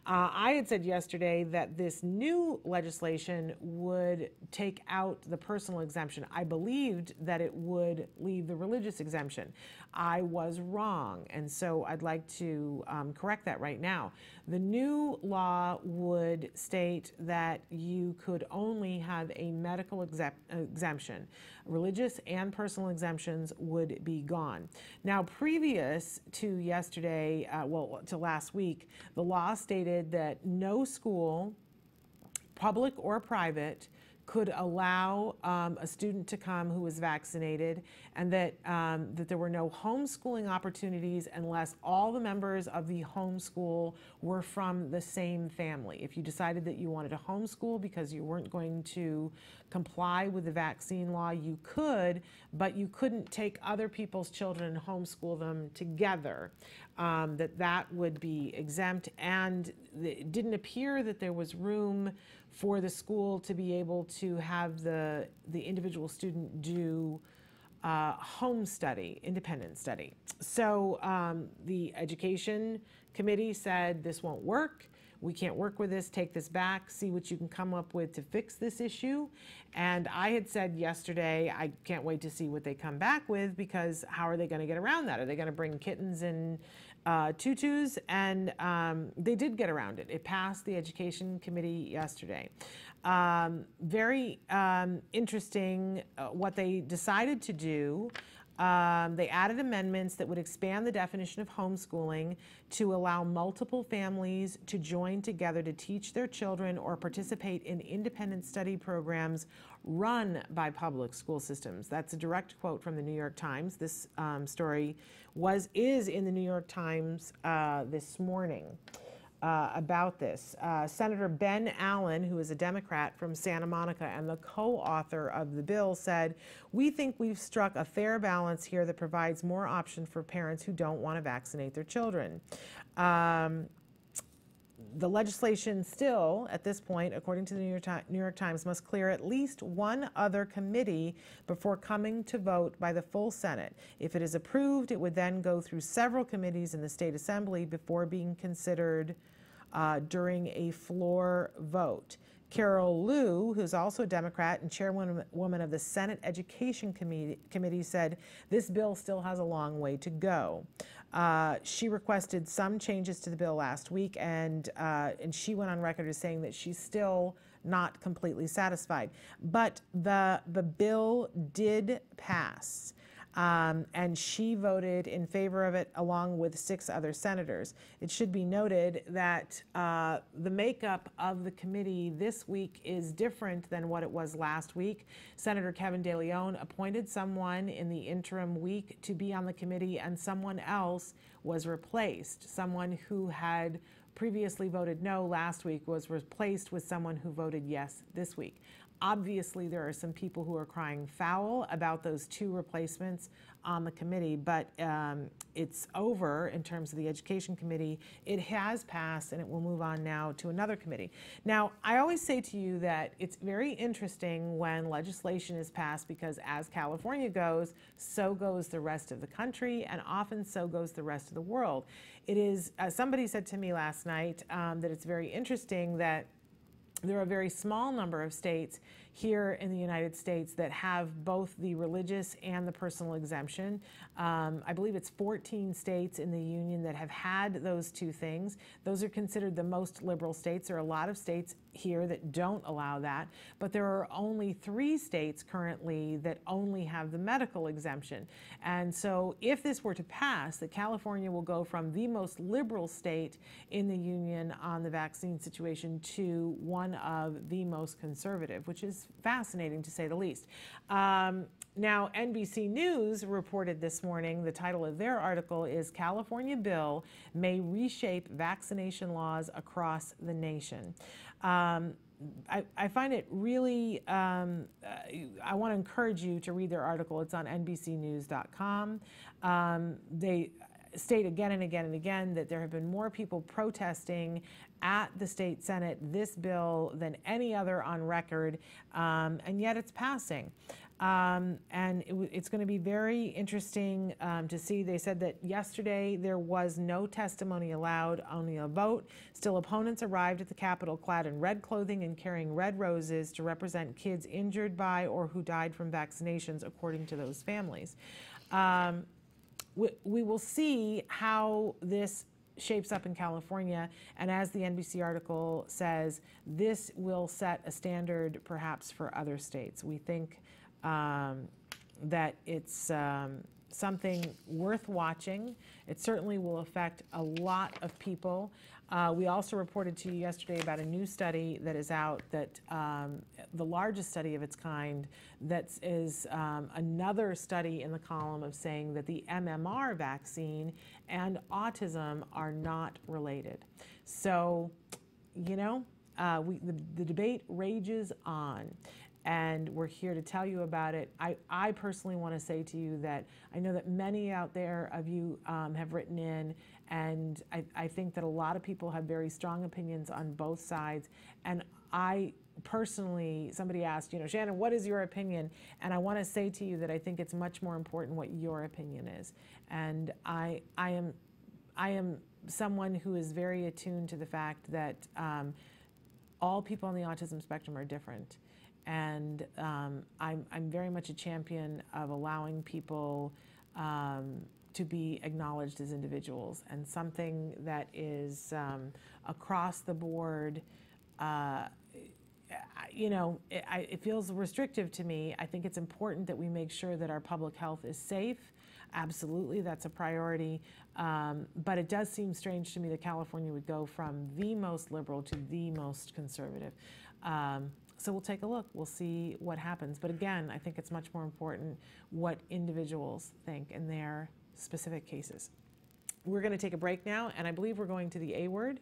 I had said yesterday that this new legislation would take out the personal exemption. I believed that it would leave the religious exemption. I was wrong, and so I'd like to correct that right now. The new law would state that you could only have a medical exemption. Religious and personal exemptions would be gone. Now, previous to yesterday, to last week, the law stated that no school, public or private, could allow a student to come who was vaccinated, and that there were no homeschooling opportunities unless all the members of the homeschool were from the same family. If you decided that you wanted to homeschool because you weren't going to comply with the vaccine law, you could, but you couldn't take other people's children and homeschool them together. That would be exempt, and it didn't appear that there was room for the school to be able to have the individual student do home study, independent study. So the education committee said this won't work. We can't work with this, take this back, see what you can come up with to fix this issue. And I had said yesterday, I can't wait to see what they come back with, because how are they going to get around that? Are they going to bring kittens in tutus? And they did get around it. It passed the education committee yesterday. Very interesting what they decided to do. They added amendments that would expand the definition of homeschooling to allow multiple families to join together to teach their children or participate in independent study programs run by public school systems. That's a direct quote from the New York Times. This story is in the New York Times this morning. About this. Senator Ben Allen, who is a Democrat from Santa Monica and the co-author of the bill, said, "We think we've struck a fair balance here that provides more option for parents who don't want to vaccinate their children." The legislation still, at this point, according to the New York Times, must clear at least one other committee before coming to vote by the full Senate. If it is approved, it would then go through several committees in the state assembly before being considered during a floor vote. Carol Liu, who's also a Democrat and chairwoman of the Senate Education Committee, said this bill still has a long way to go. She requested some changes to the bill last week, and she went on record as saying that she's still not completely satisfied. But the bill did pass. And she voted in favor of it along with 6 other senators. It should be noted that the makeup of the committee this week is different than what it was last week. Senator Kevin De Leon appointed someone in the interim week to be on the committee, and someone else was replaced. Someone who had previously voted no last week was replaced with someone who voted yes this week. Obviously, there are some people who are crying foul about those 2 replacements on the committee, but it's over in terms of the Education Committee. It has passed, and it will move on now to another committee. Now, I always say to you that it's very interesting when legislation is passed, because as California goes, so goes the rest of the country, and often so goes the rest of the world. It is, somebody said to me last night that it's very interesting that there are a very small number of states here in the United States that have both the religious and the personal exemption. I believe it's 14 states in the union that have had those 2 things. Those are considered the most liberal states. There are a lot of states here that don't allow that, but there are only 3 states currently that only have the medical exemption. And so if this were to pass, that California will go from the most liberal state in the union on the vaccine situation to one of the most conservative, which is fascinating to say the least. Now, NBC News reported this morning, the title of their article is "California Bill May Reshape Vaccination Laws Across the Nation." I find it really, I want to encourage you to read their article. It's on NBCnews.com. state again and again and again that there have been more people protesting at the state Senate this bill than any other on record, and yet it's passing. And it's going to be very interesting to see. They said that yesterday there was no testimony allowed, only a vote. Still, opponents arrived at the Capitol clad in red clothing and carrying red roses to represent kids injured by or who died from vaccinations, according to those families. We will see how this shapes up in California, and as the NBC article says, this will set a standard perhaps for other states. We think that it's something worth watching. It certainly will affect a lot of people. We also reported to you yesterday about a new study that is out, that the largest study of its kind, that is another study in the column of saying that the MMR vaccine and autism are not related. So, you know, the debate rages on. And we're here to tell you about it. I personally want to say to you that I know that many out there of you have written in, and I think that a lot of people have very strong opinions on both sides. And I personally, somebody asked, you know, Shannon, what is your opinion? And I want to say to you that I think it's much more important what your opinion is. And I am someone who is very attuned to the fact that all people on the autism spectrum are different. And I'm very much a champion of allowing people to be acknowledged as individuals, and something that is across the board, you know, it feels restrictive to me. I think it's important that we make sure that our public health is safe. Absolutely, that's a priority. But it does seem strange to me that California would go from the most liberal to the most conservative. So we'll take a look. We'll see what happens. But again, I think it's much more important what individuals think in their specific cases. We're going to take a break now, and I believe we're going to the A Word.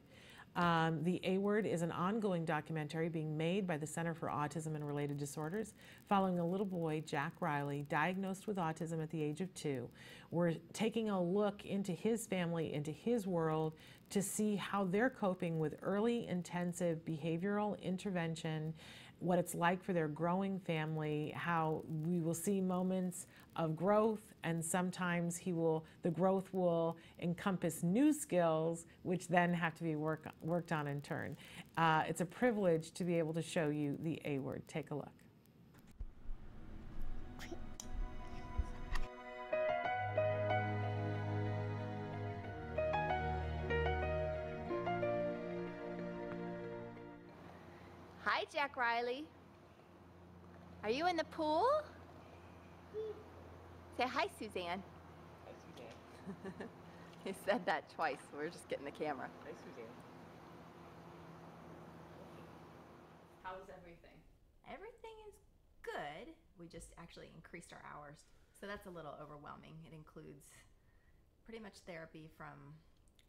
The A Word is an ongoing documentary being made by the Center for Autism and Related Disorders, following a little boy, Jack Riley, diagnosed with autism at the age of 2. We're taking a look into his family, into his world, to see how they're coping with early intensive behavioral intervention, what it's like for their growing family, how we will see moments of growth, and sometimes the growth will encompass new skills, which then have to be worked on in turn. It's a privilege to be able to show you the A Word. Take a look. Hi, Jack Riley. Are you in the pool? Say hi, Suzanne. Hi, Suzanne. He said that twice. We're just getting the camera. Hi, Suzanne. How's everything? Everything is good. We just actually increased our hours. So that's a little overwhelming. It includes pretty much therapy from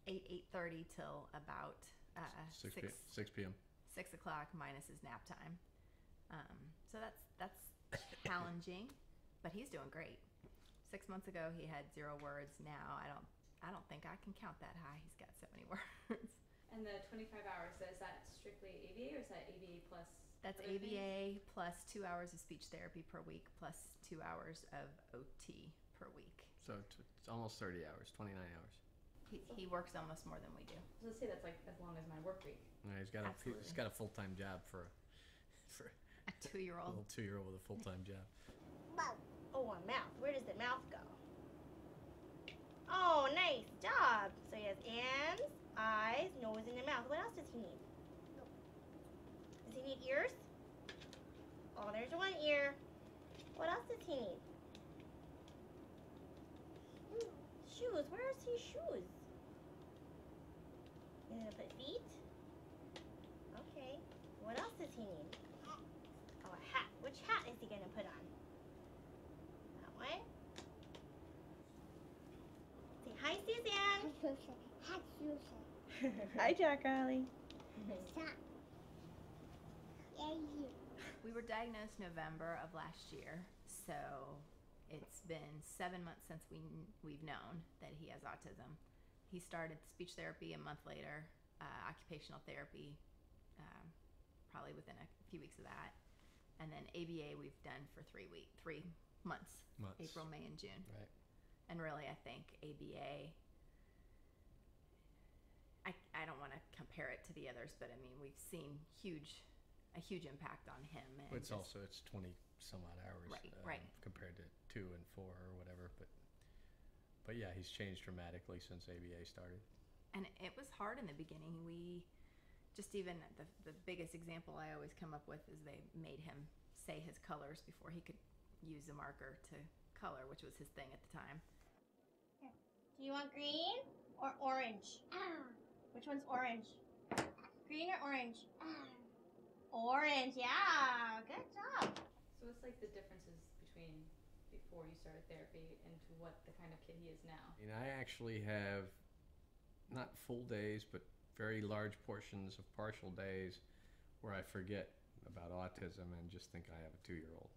8:30 till about 6 p.m. 6 o'clock minus his nap time. So that's challenging, but he's doing great. 6 months ago he had 0 words. Now I don't think I can count that high. He's got so many words. And the 25 hours, so is that strictly ABA, or is that ABA plus? That's ABA plus 2 hours of speech therapy per week plus 2 hours of OT per week. So it's almost 30 hours, 29 hours. He works almost more than we do. Let's say that's like as long as my work week. Yeah, he's got a full-time job for a 2-year-old. A little 2-year-old with a full-time job. Oh, a mouth. Where does the mouth go? Oh, nice job. So he has hands, eyes, nose, and a mouth. What else does he need? Does he need ears? Oh, there's one ear. What else does he need? Shoes. Where is his shoes? You gonna put feet? Okay. What else does he need? Oh, a hat. Which hat is he gonna put on? That one? Say hi, Suzanne. Hi, Susan. Hi, Jack Riley. We were diagnosed November of last year, so It's been 7 months since we've known that he has autism. He started speech therapy a month later, occupational therapy probably within a few weeks of that, and then ABA we've done for 3 months, April, May, and June. Right. And really, I think ABA, I don't want to compare it to the others, but I mean, we've seen a huge impact on him. And It's 20 some odd hours, right. compared to 2 and 4 or whatever. But yeah, he's changed dramatically since ABA started. And it was hard in the beginning. We just even the biggest example I always come up with is they made him say his colors before he could use a marker to color, which was his thing at the time. Here. Do you want green or orange? Which one's orange? Green or orange? Orange, yeah, good job. So what's like the differences between before you started therapy and to what the kind of kid he is now? I actually have not full days, but very large portions of partial days where I forget about autism and just think I have a 2-year-old.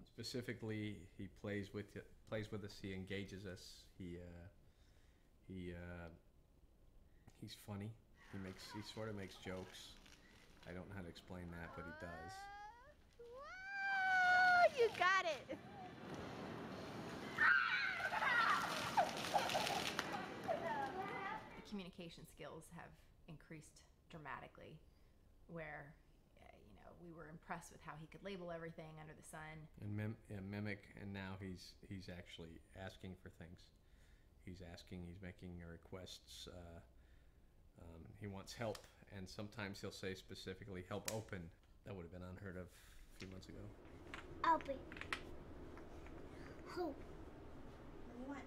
Specifically, he plays with us. He engages us. He's funny. He sort of makes jokes. I don't know how to explain that, but he does. Oh, you got it. The communication skills have increased dramatically, where we were impressed with how he could label everything under the sun And mimic, and now he's actually asking for things. He's making requests. He wants help, and sometimes he'll say specifically, "Help open." That would have been unheard of a few months ago. Open. Hope. What?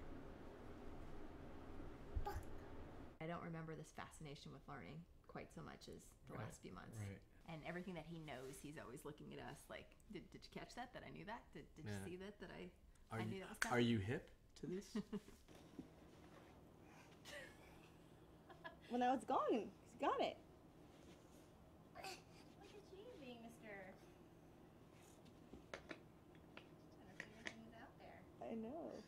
I don't remember this fascination with learning quite so much as the last few months. Right. And everything that he knows, he's always looking at us like, did you catch that I knew that? Did you see that I knew that was coming? Are you hip to this? Well, now it's gone. He's got it. Look at you being Mr. Trying to figure things out there. I know.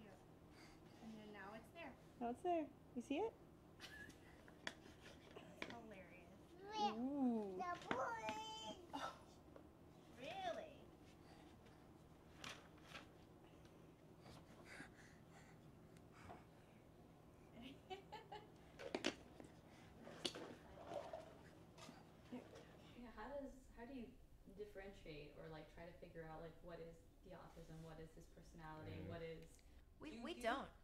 That's cute. And then now it's there. Now it's there. You see it? That's hilarious. Ooh. Oh, really? How do you differentiate or like try to figure out like what is the autism, what is his personality, what is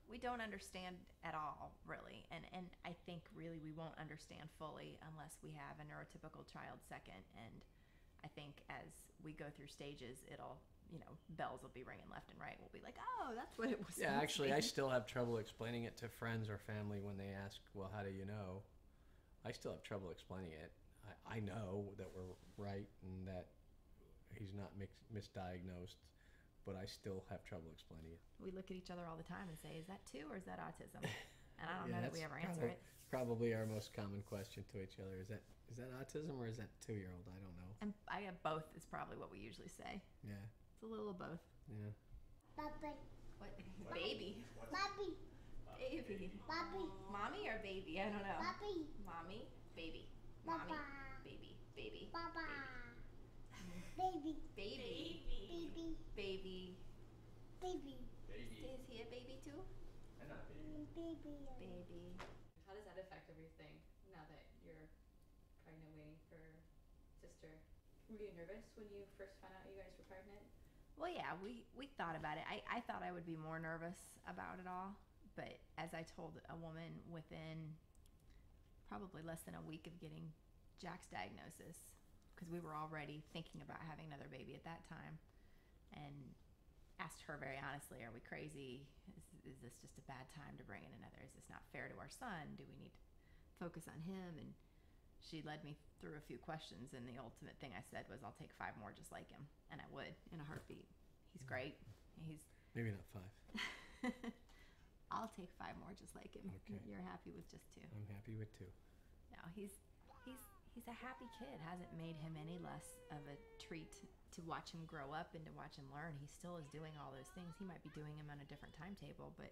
we don't understand at all, really, and I think really we won't understand fully unless we have a neurotypical child second. And I think as we go through stages, it'll bells will be ringing left and right. We'll be like, oh, that's what it was. Yeah, actually, I still have trouble explaining it to friends or family when they ask, well, how do you know? I still have trouble explaining it. I know that we're right and that he's not misdiagnosed, but I still have trouble explaining it. We look at each other all the time and say, is that 2 or is that autism? And I don't know that we ever answer it. Probably our most common question to each other. Is that autism or is that 2-year-old? I don't know. And I have both is probably what we usually say. Yeah. It's a little of both. Yeah. Bubby. What? Baby. Bubby. Baby. Bubby. Mommy or baby? I don't know. Bubby. Mommy. Baby. Mommy. Baba. Baby. Baby. Baba. Baby. Baby. Baby. Baby. Baby. Is he a baby too? I'm not a baby. Baby. Baby. How does that affect everything now that you're pregnant, waiting for sister? Were you nervous when you first found out you guys were pregnant? Well, yeah, we thought about it. I thought I would be more nervous about it all, but as I told a woman within probably less than a week of getting Jack's diagnosis, because we were already thinking about having another baby at that time, and asked her very honestly, are we crazy? Is this just a bad time to bring in another? Is this not fair to our son? Do we need to focus on him? And she led me through a few questions, and the ultimate thing I said was, I'll take 5 more just like him. And I would, in a heartbeat. He's great. He's Maybe not 5. I'll take 5 more just like him. Okay. You're happy with just 2. I'm happy with 2. No, he's a happy kid. Hasn't made him any less of a treat to watch him grow up and to watch him learn. He still is doing all those things. He might be doing them on a different timetable, but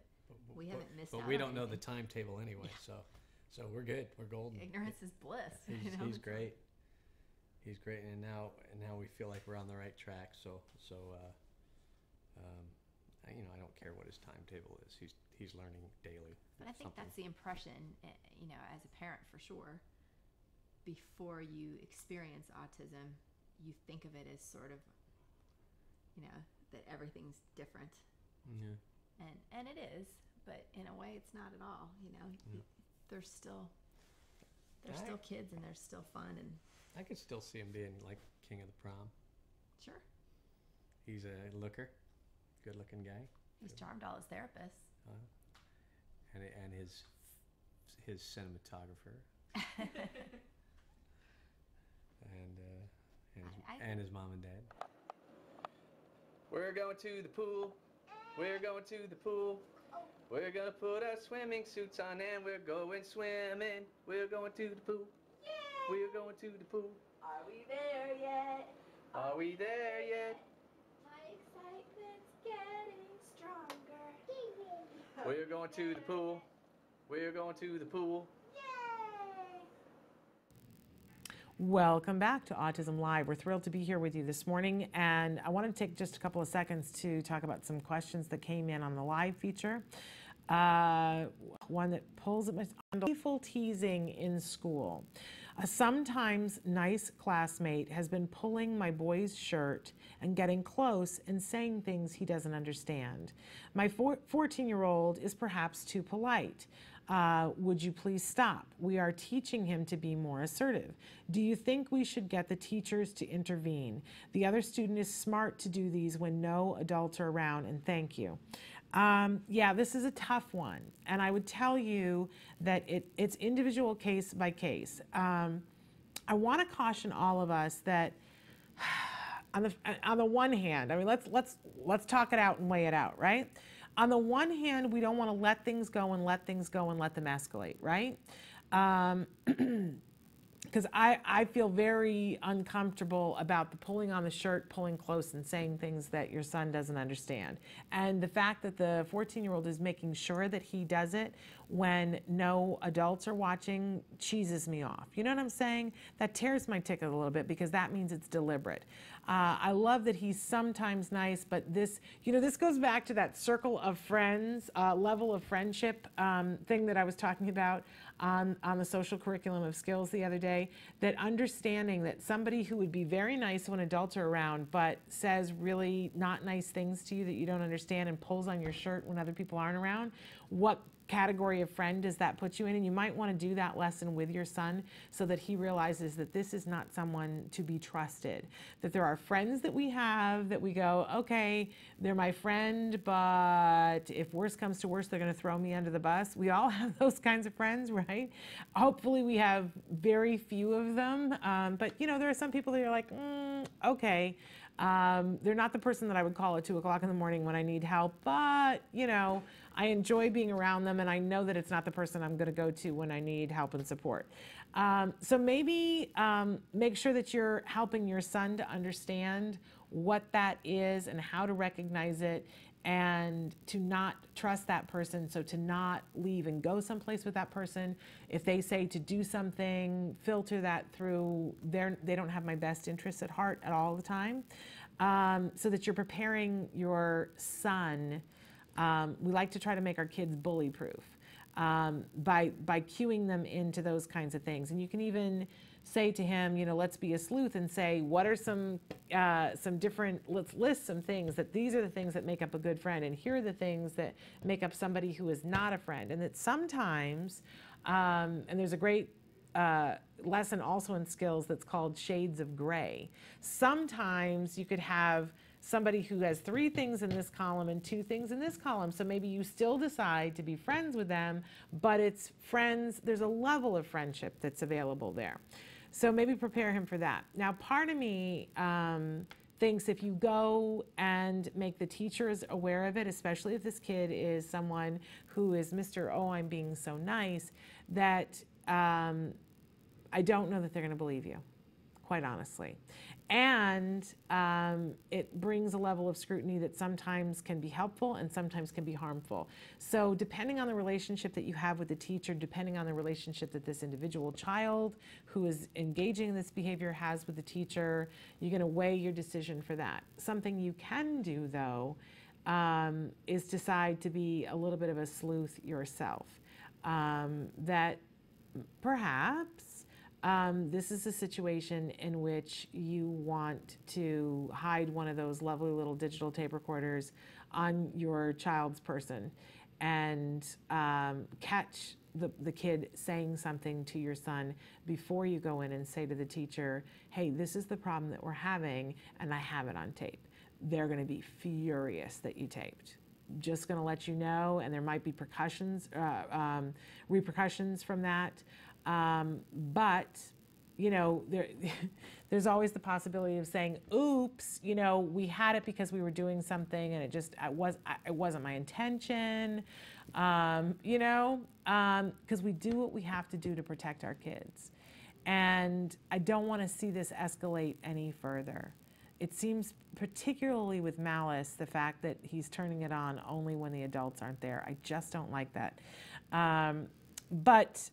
we haven't missed out. But we on don't know the anything. timetable anyway, so we're good. We're golden. Ignorance is bliss. He's great. He's great, and now we feel like we're on the right track. So you know, I don't care what his timetable is. He's learning daily. But I think that's the impression, you know, as a parent for sure. Before you experience autism, you think of it as sort of, you know, that everything's different. Yeah. And it is, but in a way, it's not at all. You know, they're still kids, and they're still fun, and I could still see him being like king of the prom. sure, He's a looker, good-looking guy. he's charmed all his therapists. And his cinematographer. and his mom and dad. We're going to the pool. We're going to the pool. We're gonna put our swimming suits on and we're going swimming. We're going to the pool. We're going to the pool. Are we there yet? Are we there yet? My excitement's getting stronger. We're going to the pool. We're going to the pool. Welcome back to Autism Live. We're thrilled to be here with you this morning, and I want to take just a couple of seconds to talk about some questions that came in on the live feature. One that pulls at my playful teasing in school. A sometimes nice classmate has been pulling my boy's shirt and getting close and saying things he doesn't understand. My 14-year-old is perhaps too polite. Would you please stop? We are teaching him to be more assertive. Do you think we should get the teachers to intervene? The other student is smart to do these when no adults are around, and thank you. Yeah, this is a tough one, and I would tell you that it's individual case by case. I want to caution all of us that on the one hand, I mean, let's talk it out and lay it out, right? On the one hand, we don't want to let things go and let things go and let them escalate, right? Because I feel very uncomfortable about the pulling on the shirt, pulling close and saying things that your son doesn't understand. And the fact that the 14-year-old is making sure that he does it when no adults are watching cheeses me off. You know what I'm saying? That tears my ticket a little bit because that means it's deliberate. I love that he's sometimes nice, but this, you know, this goes back to that circle of friends, level of friendship thing that I was talking about on the social curriculum of skills the other day, that understanding that somebody who would be very nice when adults are around, but says really not nice things to you that you don't understand and pulls on your shirt when other people aren't around, what category of friend does that put you in? And you might want to do that lesson with your son so that he realizes that this is not someone to be trusted. That there are friends that we have that we go, okay, they're my friend, but if worse comes to worse, they're going to throw me under the bus. We all have those kinds of friends, right? Hopefully we have very few of them. But you know, there are some people that are like, okay, they're not the person that I would call at 2 o'clock in the morning when I need help, but you know, I enjoy being around them and I know that it's not the person I'm going to go to when I need help and support. So maybe make sure that you're helping your son to understand what that is and how to recognize it and to not trust that person, so to not leave and go someplace with that person. If they say to do something, filter that through they don't have my best interests at heart at all the time, so that you're preparing your son. We like to try to make our kids bully proof by cueing them into those kinds of things. And you can even say to him, you know, let's be a sleuth and say, what are some different, let's list some things that these are the things that make up a good friend, and here are the things that make up somebody who is not a friend. And that sometimes, and there's a great lesson also in skills that's called shades of gray. Sometimes you could have somebody who has 3 things in this column and 2 things in this column. So maybe you still decide to be friends with them, but it's friends, there's a level of friendship that's available there. So maybe prepare him for that. Now, part of me thinks if you go and make the teachers aware of it, especially if this kid is someone who is Mr. Oh, I'm being so nice, that I don't know that they're going to believe you, quite honestly. And it brings a level of scrutiny that sometimes can be helpful and sometimes can be harmful. So depending on the relationship that you have with the teacher, depending on the relationship that this individual child who is engaging in this behavior has with the teacher, you're going to weigh your decision for that. Something you can do, though, is decide to be a little bit of a sleuth yourself. That perhaps this is a situation in which you want to hide one of those lovely little digital tape recorders on your child's person and catch the kid saying something to your son before you go in and say to the teacher, hey, this is the problem that we're having and I have it on tape. They're going to be furious that you taped. Just going to let you know, and there might be repercussions from that. But, you know, there's always the possibility of saying, oops, you know, we had it because we were doing something and it wasn't my intention, you know, because we do what we have to do to protect our kids. And I don't want to see this escalate any further. It seems, particularly with Malice, the fact that he's turning it on only when the adults aren't there. I just don't like that. But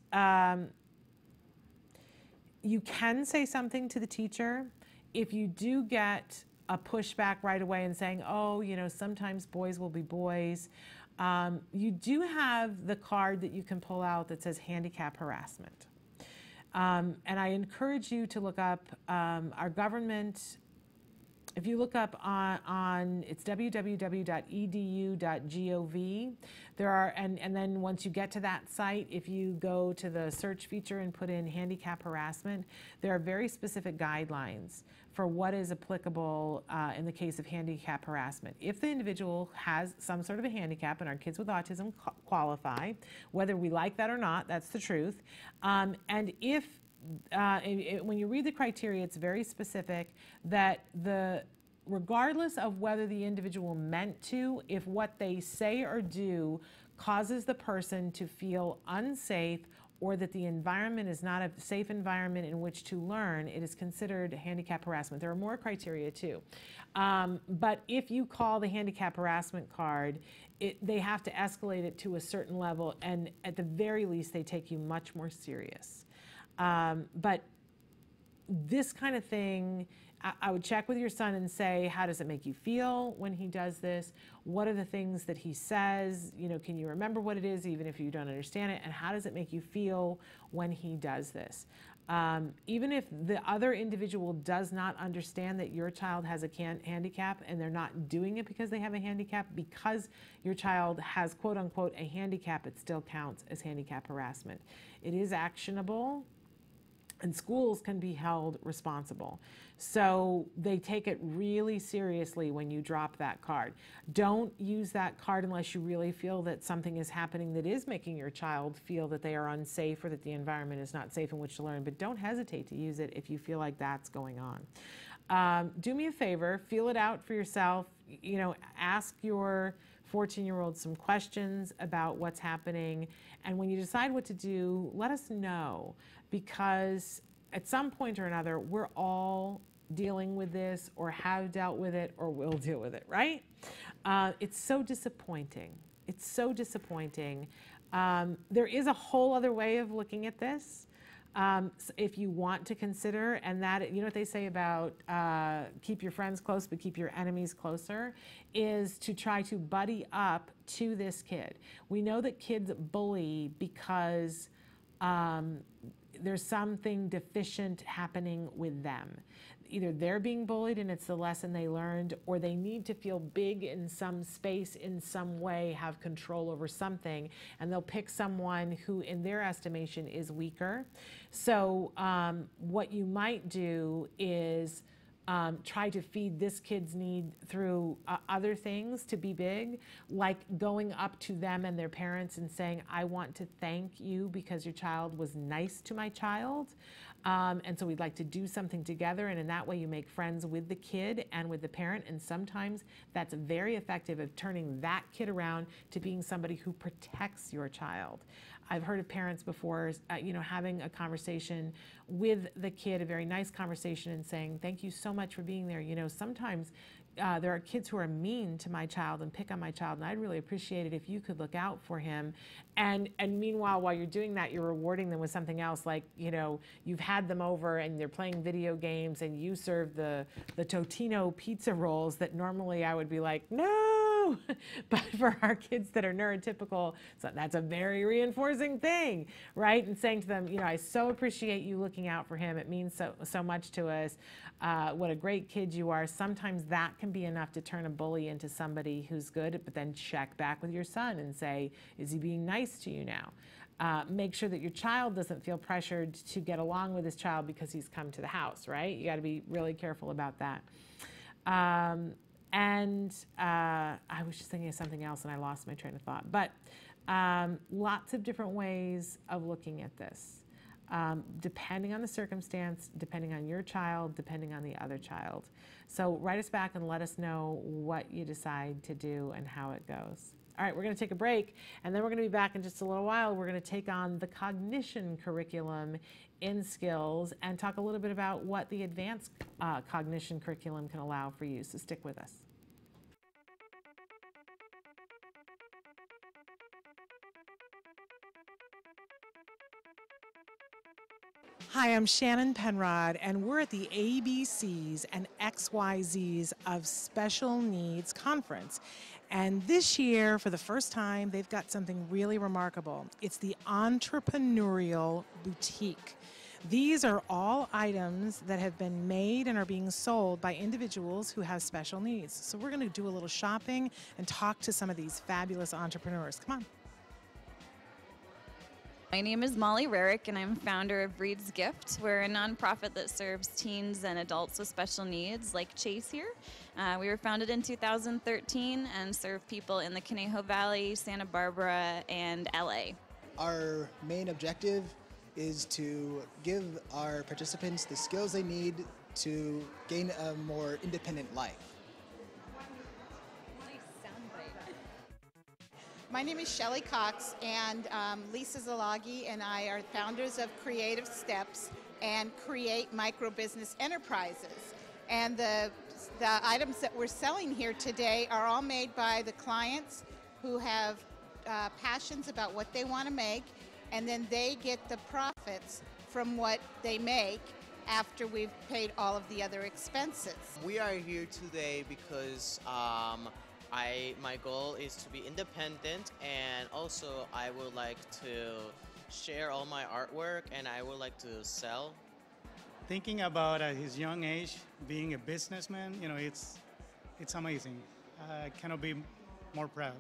you can say something to the teacher. If you do get a pushback right away and saying, oh, you know, sometimes boys will be boys, you do have the card that you can pull out that says handicap harassment. And I encourage you to look up our government. If you look up on it's www.edu.gov, there are, and then once you get to that site, if you go to the search feature and put in handicap harassment, there are very specific guidelines for what is applicable in the case of handicap harassment. If the individual has some sort of a handicap, and our kids with autism qualify, whether we like that or not, that's the truth, and if when you read the criteria, it's very specific that regardless of whether the individual meant to, if what they say or do causes the person to feel unsafe or that the environment is not a safe environment in which to learn, it is considered handicap harassment. There are more criteria too. But if you call the handicap harassment card, they have to escalate it to a certain level, and at the very least, they take you much more serious. But this kind of thing, I would check with your son and say, how does it make you feel when he does this? What are the things that he says? You know, can you remember what it is even if you don't understand it? And how does it make you feel when he does this? Even if the other individual does not understand that your child has a handicap and they're not doing it because they have a handicap, because your child has quote unquote a handicap, it still counts as handicap harassment. It is actionable, and schools can be held responsible. So they take it really seriously when you drop that card. Don't use that card unless you really feel that something is happening that is making your child feel that they are unsafe or that the environment is not safe in which to learn, but don't hesitate to use it if you feel like that's going on. Do me a favor, feel it out for yourself. You know, ask your 14-year-old some questions about what's happening, and when you decide what to do, let us know, because at some point or another, we're all dealing with this or have dealt with it or will deal with it, right? It's so disappointing. It's so disappointing. There is a whole other way of looking at this. If you want to consider, and that, you know what they say about keep your friends close but keep your enemies closer, is to try to buddy up to this kid. We know that kids bully because there's something deficient happening with them. Either they're being bullied and it's the lesson they learned, or they need to feel big in some space in some way, have control over something, and they'll pick someone who in their estimation is weaker. So what you might do is try to feed this kid's need through other things to be big, like going up to them and their parents and saying, I want to thank you because your child was nice to my child. And so we'd like to do something together, and in that way you make friends with the kid and with the parent, and sometimes that's very effective of turning that kid around to being somebody who protects your child. I've heard of parents before, having a conversation with the kid, a very nice conversation, and saying, thank you so much for being there. Sometimes there are kids who are mean to my child and pick on my child, and I'd really appreciate it if you could look out for him. And meanwhile, while you're doing that, you're rewarding them with something else, like, you've had them over and they're playing video games and you serve the Totino pizza rolls that normally I would be like, no, but for our kids that are neurotypical, so that's a very reinforcing thing, right? And saying to them, I so appreciate you looking out for him. It means so much to us. What a great kid you are. Sometimes that can be enough to turn a bully into somebody who's good, but then check back with your son and say, is he being nice to you now? Make sure that your child doesn't feel pressured to get along with his child because he's come to the house, right? You got to be really careful about that. I was just thinking of something else and I lost my train of thought. But lots of different ways of looking at this. Depending on the circumstance, depending on your child, depending on the other child. So write us back and let us know what you decide to do and how it goes. All right, we're going to take a break, and then we're going to be back in just a little while. We're going to take on the Cognition Curriculum in skills and talk a little bit about what the advanced Cognition Curriculum can allow for you. So stick with us. Hi, I'm Shannon Penrod, and we're at the ABCs and XYZs of Special Needs Conference. And this year, for the first time, they've got something really remarkable. It's the Entrepreneurial Boutique. These are all items that have been made and are being sold by individuals who have special needs. So we're going to do a little shopping and talk to some of these fabulous entrepreneurs. Come on. My name is Molly Rarick, and I'm founder of Breed's Gift. We're a nonprofit that serves teens and adults with special needs, like Chase here. We were founded in 2013 and serve people in the Conejo Valley, Santa Barbara, and LA. Our main objective is to give our participants the skills they need to gain a more independent life. My name is Shelley Cox, and Lisa Zalagi and I are founders of Creative Steps and Create Micro Business Enterprises. And the items that we're selling here today are all made by the clients who have passions about what they want to make, and then they get the profits from what they make after we've paid all of the other expenses. We are here today because my goal is to be independent, and also I would like to share all my artwork, and I would like to sell. Thinking about at his young age being a businessman, it's amazing. I cannot be more proud.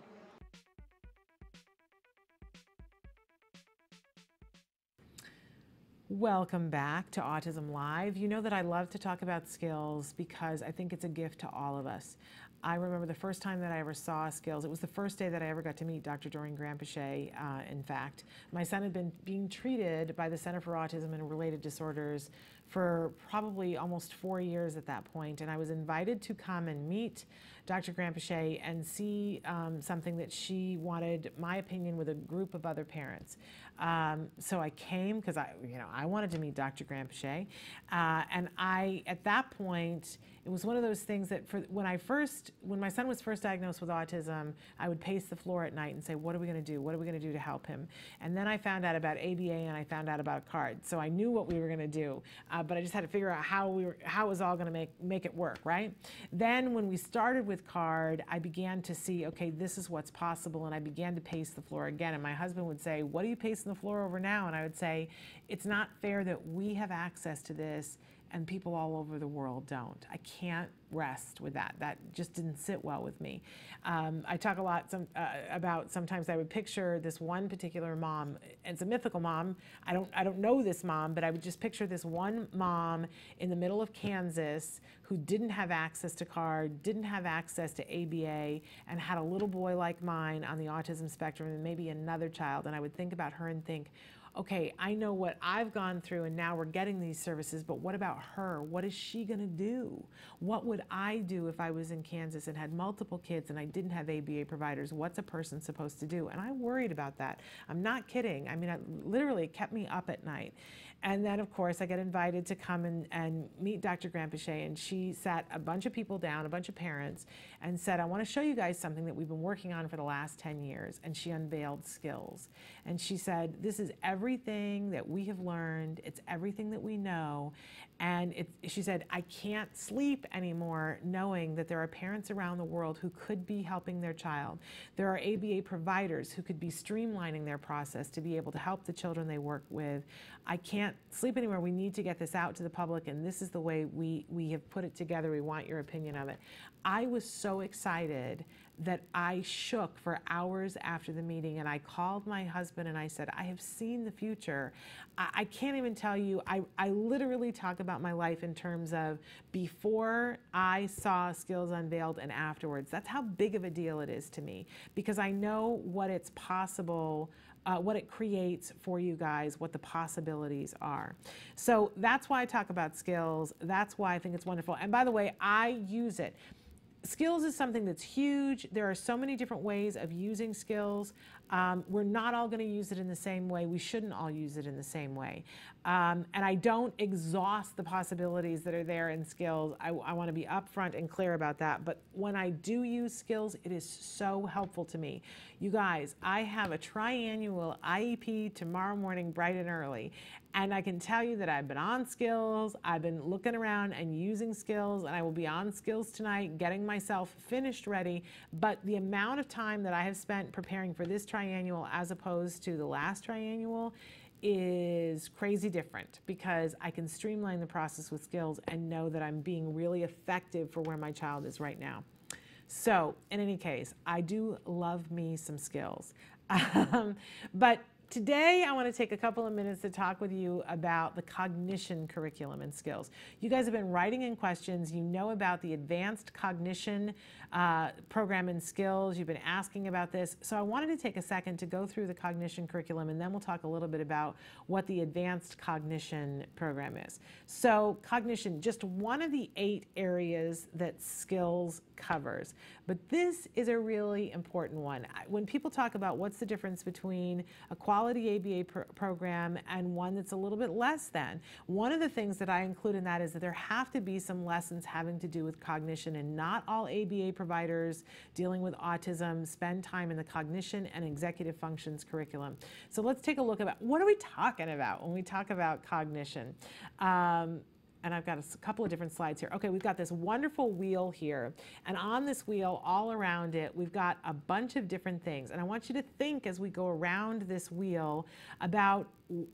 Welcome back to Autism Live. You know that I love to talk about skills because I think it's a gift to all of us. I remember the first time that I ever saw skills. It was the first day that I ever got to meet Dr. Doreen Grampachet, in fact. My son had been being treated by the Center for Autism and Related Disorders for probably almost 4 years at that point, and I was invited to come and meet Dr. Grampachet and see something that she wanted my opinion with a group of other parents. So I came because I wanted to meet Dr. Grampachet, and at that point, it was one of those things that when my son was first diagnosed with autism, I would pace the floor at night and say, what are we going to do? What are we going to do to help him? And then I found out about ABA and I found out about a card. So I knew what we were going to do, but I just had to figure out how it was all going to make it work, right? Then when we started with card, I began to see, okay, this is what's possible, and I began to pace the floor again. And my husband would say, what are you pacing the floor over now? And I would say, it's not fair that we have access to this and people all over the world don't. I can't rest with that. That just didn't sit well with me. I talk a lot about sometimes I would picture this one particular mom. It's a mythical mom. I don't know this mom, but I would just picture this one mom in the middle of Kansas who didn't have access to CARD, didn't have access to ABA, and had a little boy like mine on the autism spectrum and maybe another child. And I would think about her and think, okay, I know what I've gone through and now we're getting these services, but what about her? What is she gonna do? What would I do if I was in Kansas and had multiple kids and I didn't have ABA providers? What's a person supposed to do? And I worried about that. I'm not kidding. I mean, it literally kept me up at night. And then, of course, I got invited to come and meet Dr. Granpeche, and she sat a bunch of people down, a bunch of parents, and said, I want to show you guys something that we've been working on for the last 10 years. And she unveiled skills. And she said, this is everything that we have learned. It's everything that we know. And she said, I can't sleep anymore knowing that there are parents around the world who could be helping their child. There are ABA providers who could be streamlining their process to be able to help the children they work with. I can't sleep anymore. We need to get this out to the public, and this is the way we have put it together. We want your opinion of it. I was so excited that I shook for hours after the meeting, and I called my husband and I said, I have seen the future. I can't even tell you, I literally talk about my life in terms of before I saw Skills unveiled and afterwards. That's how big of a deal it is to me, because I know what it's possible, what it creates for you guys, what the possibilities are. So that's why I talk about Skills. That's why I think it's wonderful. And by the way, I use it. Skills is something that's huge. There are so many different ways of using Skills. We're not all going to use it in the same way. We shouldn't all use it in the same way. And I don't exhaust the possibilities that are there in Skills. I want to be upfront and clear about that. But when I do use Skills, it is so helpful to me. You guys, I have a triannual IEP tomorrow morning bright and early. And I can tell you that I've been on Skills, I've been looking around and using Skills, and I will be on Skills tonight, getting myself finished ready. But the amount of time that I have spent preparing for this triannual as opposed to the last triannual is crazy different, because I can streamline the process with Skills and know that I'm being really effective for where my child is right now. So in any case, I do love me some Skills. But today, I want to take a couple of minutes to talk with you about the Cognition Curriculum and Skills. You guys have been writing in questions. You know about the Advanced Cognition program and Skills. You've been asking about this. So I wanted to take a second to go through the Cognition Curriculum, and then we'll talk a little bit about what the Advanced Cognition program is. So cognition, just one of the 8 areas that Skills covers. But this is a really important one. When people talk about what's the difference between a quality ABA program and one that's a little bit less than, one of the things that I include in that is that there have to be some lessons having to do with cognition, and not all ABA providers dealing with autism spend time in the cognition and executive functions curriculum. So let's take a look at what are we talking about when we talk about cognition. And I've got a couple of different slides here. Okay, we've got this wonderful wheel here. And on this wheel, all around it, we've got a bunch of different things. And I want you to think as we go around this wheel about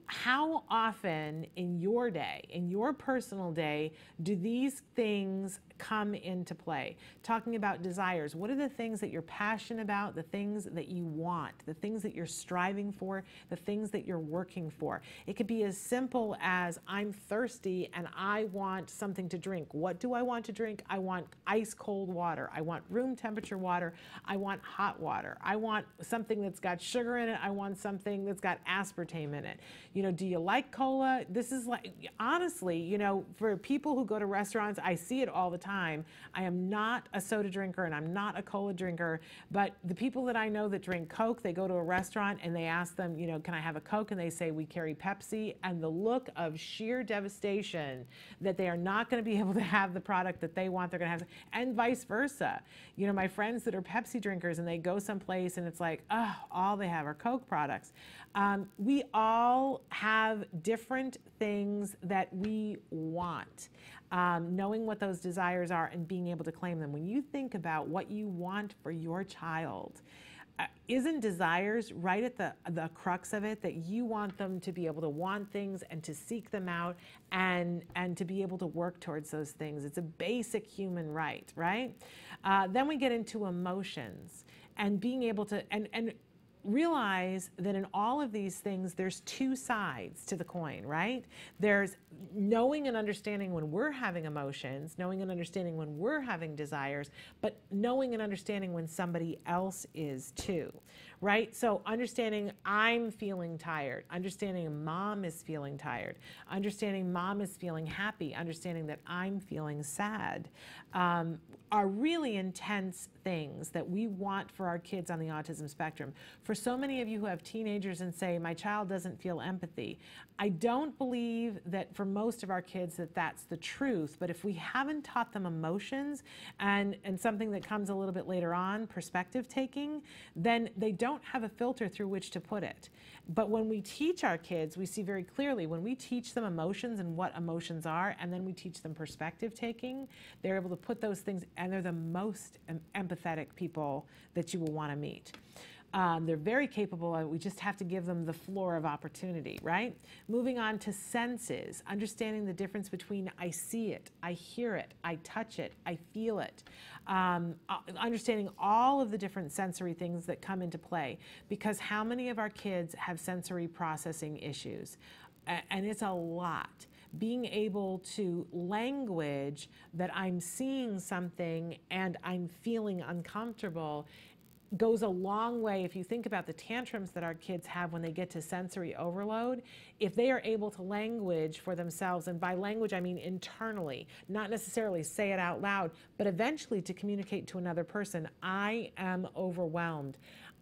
how often in your day, in your personal day, do these things come into play? Talking about desires, what are the things that you're passionate about, the things that you want, the things that you're striving for, the things that you're working for? It could be as simple as, I'm thirsty and I want something to drink. What do I want to drink? I want ice cold water. I want room temperature water. I want hot water. I want something that's got sugar in it. I want something that's got aspartame in it. You know, do you like cola? This is like, honestly, you know, for people who go to restaurants, I see it all the time. I am not a soda drinker and I'm not a cola drinker, but the people that I know that drink Coke, they go to a restaurant and they ask them, you know, can I have a Coke? And they say, we carry Pepsi. And the look of sheer devastation that they are not going to be able to have the product that they want, they're going to have, and vice versa. You know, my friends that are Pepsi drinkers and they go someplace and it's like, oh, all they have are Coke products. We all have different things that we want. Knowing what those desires are and being able to claim them. When you think about what you want for your child, isn't desires right at the crux of it, that you want them to be able to want things and to seek them out and to be able to work towards those things? It's a basic human right, right? Then we get into emotions and being able to, and realize that in all of these things, there's 2 sides to the coin, right? There's knowing and understanding when we're having emotions, knowing and understanding when we're having desires, but knowing and understanding when somebody else is too, right? So understanding I'm feeling tired, understanding mom is feeling tired, understanding mom is feeling happy, understanding that I'm feeling sad, are really intense things that we want for our kids on the autism spectrum. For so many of you who have teenagers and say, my child doesn't feel empathy, I don't believe that for most of our kids that that's the truth, but if we haven't taught them emotions and something that comes a little bit later on, perspective taking, then they don't have a filter through which to put it. But when we teach our kids, we see very clearly when we teach them emotions and what emotions are, and then we teach them perspective taking, they're able to put those things, and they're the most empathetic people that you will want to meet. They're very capable of it. We just have to give them the floor of opportunity, right? Moving on to senses, understanding the difference between I see it, I hear it, I touch it, I feel it. Understanding all of the different sensory things that come into play, because how many of our kids have sensory processing issues? And it's a lot. Being able to language that I'm seeing something and I'm feeling uncomfortable goes a long way. If you think about the tantrums that our kids have when they get to sensory overload, if they are able to language for themselves, and by language I mean internally, not necessarily say it out loud, but eventually to communicate to another person, I am overwhelmed.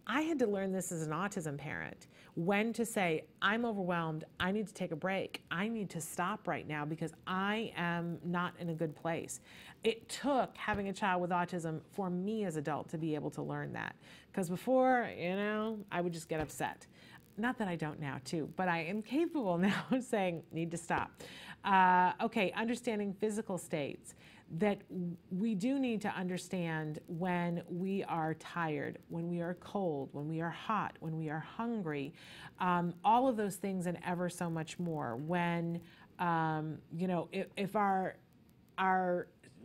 I had to learn this as an autism parent, when to say, I'm overwhelmed, I need to take a break, I need to stop right now because I am not in a good place. It took having a child with autism for me as an adult to be able to learn that. Because before, you know, I would just get upset. Not that I don't now too, but I am capable now of saying, need to stop. Okay, understanding physical states. That we do need to understand when we are tired, when we are cold, when we are hot, when we are hungry, all of those things and ever so much more. When, you know, if our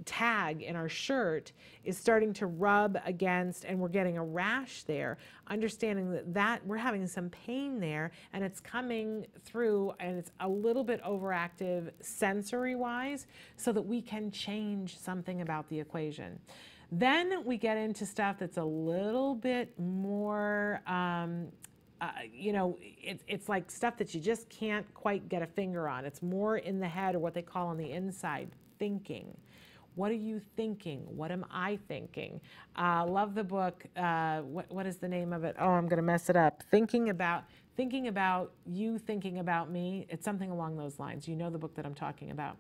tag in our shirt is starting to rub against and we're getting a rash there, understanding that we're having some pain there and it's coming through and it's a little bit overactive sensory wise, so that we can change something about the equation. Then we get into stuff that's a little bit more you know, it's like stuff that you just can't quite get a finger on. It's more in the head, or what they call on the inside, thinking. What are you thinking? What am I thinking? Love the book. What is the name of it? Oh, I'm going to mess it up. Thinking about you thinking about me. It's something along those lines. You know the book that I'm talking about.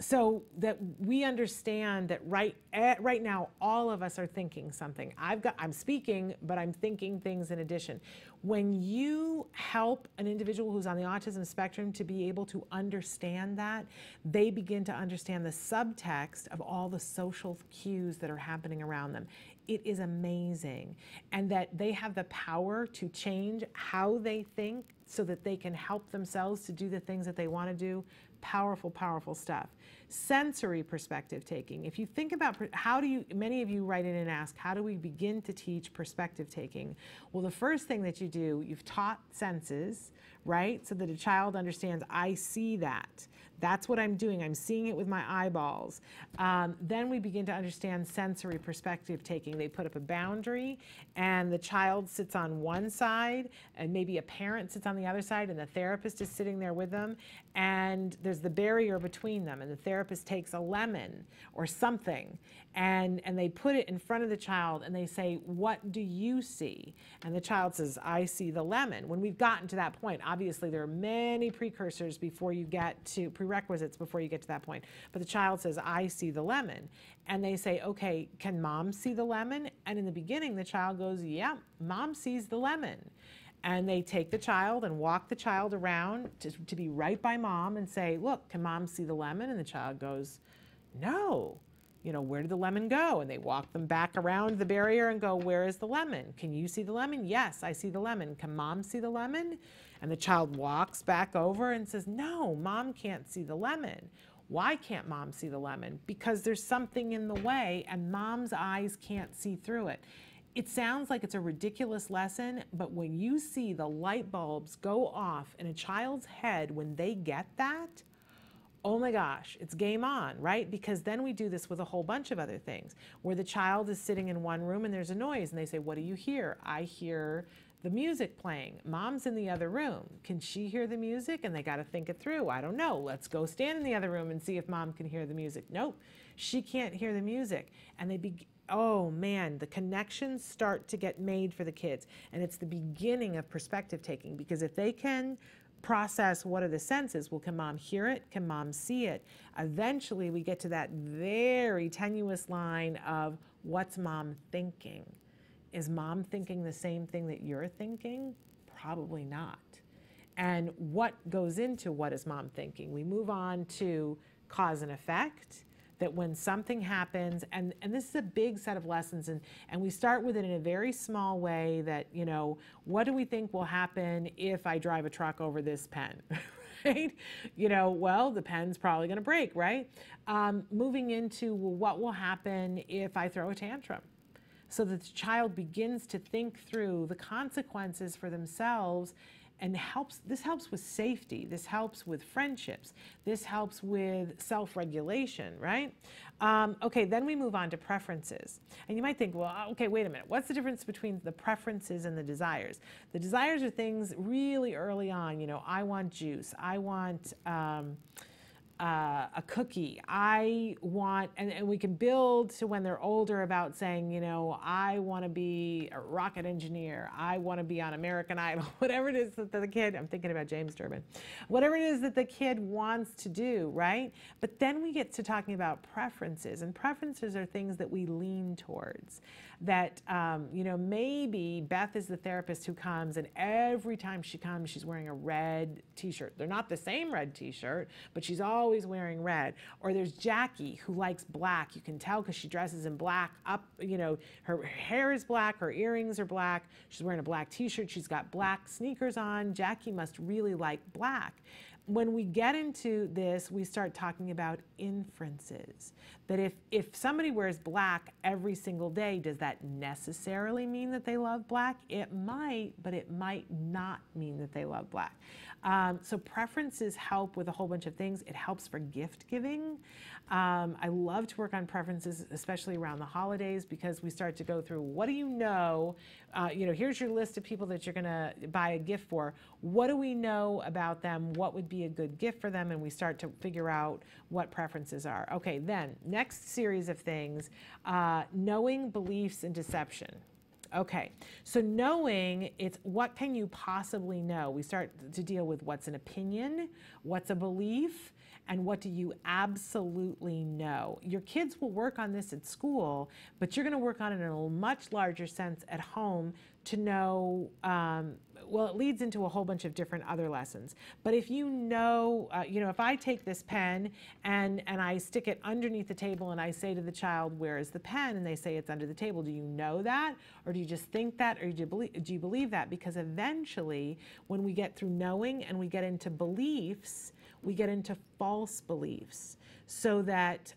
So that we understand that right now, all of us are thinking something. I'm speaking, but I'm thinking things in addition. When you help an individual who's on the autism spectrum to be able to understand that, they begin to understand the subtext of all the social cues that are happening around them. It is amazing. And that they have the power to change how they think so that they can help themselves to do the things that they want to do. Powerful, powerful stuff. Sensory perspective taking. If you think about many of you write in and ask, how do we begin to teach perspective taking? Well, the first thing that you do, you've taught senses, right? So that a child understands, I see that. That's what I'm doing. I'm seeing it with my eyeballs. Then we begin to understand sensory perspective taking. They put up a boundary and the child sits on one side and maybe a parent sits on the other side and the therapist is sitting there with them, and there's the barrier between them, and the therapist takes a lemon or something and they put it in front of the child and they say, what do you see? And the child says, I see the lemon. When we've gotten to that point, obviously there are many precursors before you get to prerequisites before you get to that point. But the child says, I see the lemon. And they say, okay, can mom see the lemon? And in the beginning, the child goes, yeah, mom sees the lemon. And they take the child and walk the child around to be right by mom and say, look, can mom see the lemon? And the child goes, no. You know, where did the lemon go? And they walk them back around the barrier and go, where is the lemon? Can you see the lemon? Yes, I see the lemon. Can mom see the lemon? And the child walks back over and says, no, mom can't see the lemon. Why can't mom see the lemon? Because there's something in the way and mom's eyes can't see through it. It sounds like it's a ridiculous lesson, but when you see the light bulbs go off in a child's head when they get that, oh my gosh, it's game on, right? Because then we do this with a whole bunch of other things where the child is sitting in one room and there's a noise and they say, what do you hear? I hear the music playing. Mom's in the other room. Can she hear the music? And they got to think it through. I don't know. Let's go stand in the other room and see if mom can hear the music. Nope, she can't hear the music. And oh man, the connections start to get made for the kids. And it's the beginning of perspective taking, because if they can process what are the senses, well, can mom hear it? Can mom see it? Eventually we get to that very tenuous line of what's mom thinking? Is mom thinking the same thing that you're thinking? Probably not. And what goes into what is mom thinking? We move on to cause and effect, that when something happens, and this is a big set of lessons, and we start with it in a very small way that, you know, what do we think will happen if I drive a truck over this pen, right? You know, well, the pen's probably gonna break, right? Moving into, well, what will happen if I throw a tantrum? So that the child begins to think through the consequences for themselves, and this helps with safety, this helps with friendships, this helps with self-regulation, right? Okay, then we move on to preferences. And you might think, well, okay, wait a minute, what's the difference between the preferences and the desires? The desires are things really early on, you know, I want juice, I want a cookie, I want, and we can build to when they're older about saying, you know, I want to be a rocket engineer, I want to be on American Idol, whatever it is that the kid, I'm thinking about James Durbin, whatever it is that the kid wants to do, right? But then we get to talking about preferences, and preferences are things that we lean towards. That, you know, maybe Beth is the therapist who comes, and every time she comes, she's wearing a red t-shirt. They're not the same red t-shirt, but she's always wearing red. Or there's Jackie, who likes black. You can tell because she dresses in black up, you know, her hair is black, her earrings are black, she's wearing a black t-shirt, she's got black sneakers on. Jackie must really like black. When we get into this, we start talking about inferences. That if somebody wears black every single day, does that necessarily mean that they love black? It might, but it might not mean that they love black. So preferences help with a whole bunch of things. It helps for gift giving. I love to work on preferences, especially around the holidays, because we start to go through, what do you know? You know, here's your list of people that you're gonna buy a gift for. What do we know about them? What would be a good gift for them? And we start to figure out what preferences are. Okay, then, next series of things, knowing, beliefs, and deception. Okay, so knowing, it's what can you possibly know? We start to deal with what's an opinion, what's a belief, and what do you absolutely know. Your kids will work on this at school, but you're going to work on it in a much larger sense at home to know, well, it leads into a whole bunch of different other lessons. But if you know, if I take this pen and I stick it underneath the table and I say to the child, where is the pen? And they say it's under the table. Do you know that? Or do you just think that? Or do you believe that? Because eventually, when we get through knowing and we get into beliefs, we get into false beliefs. So that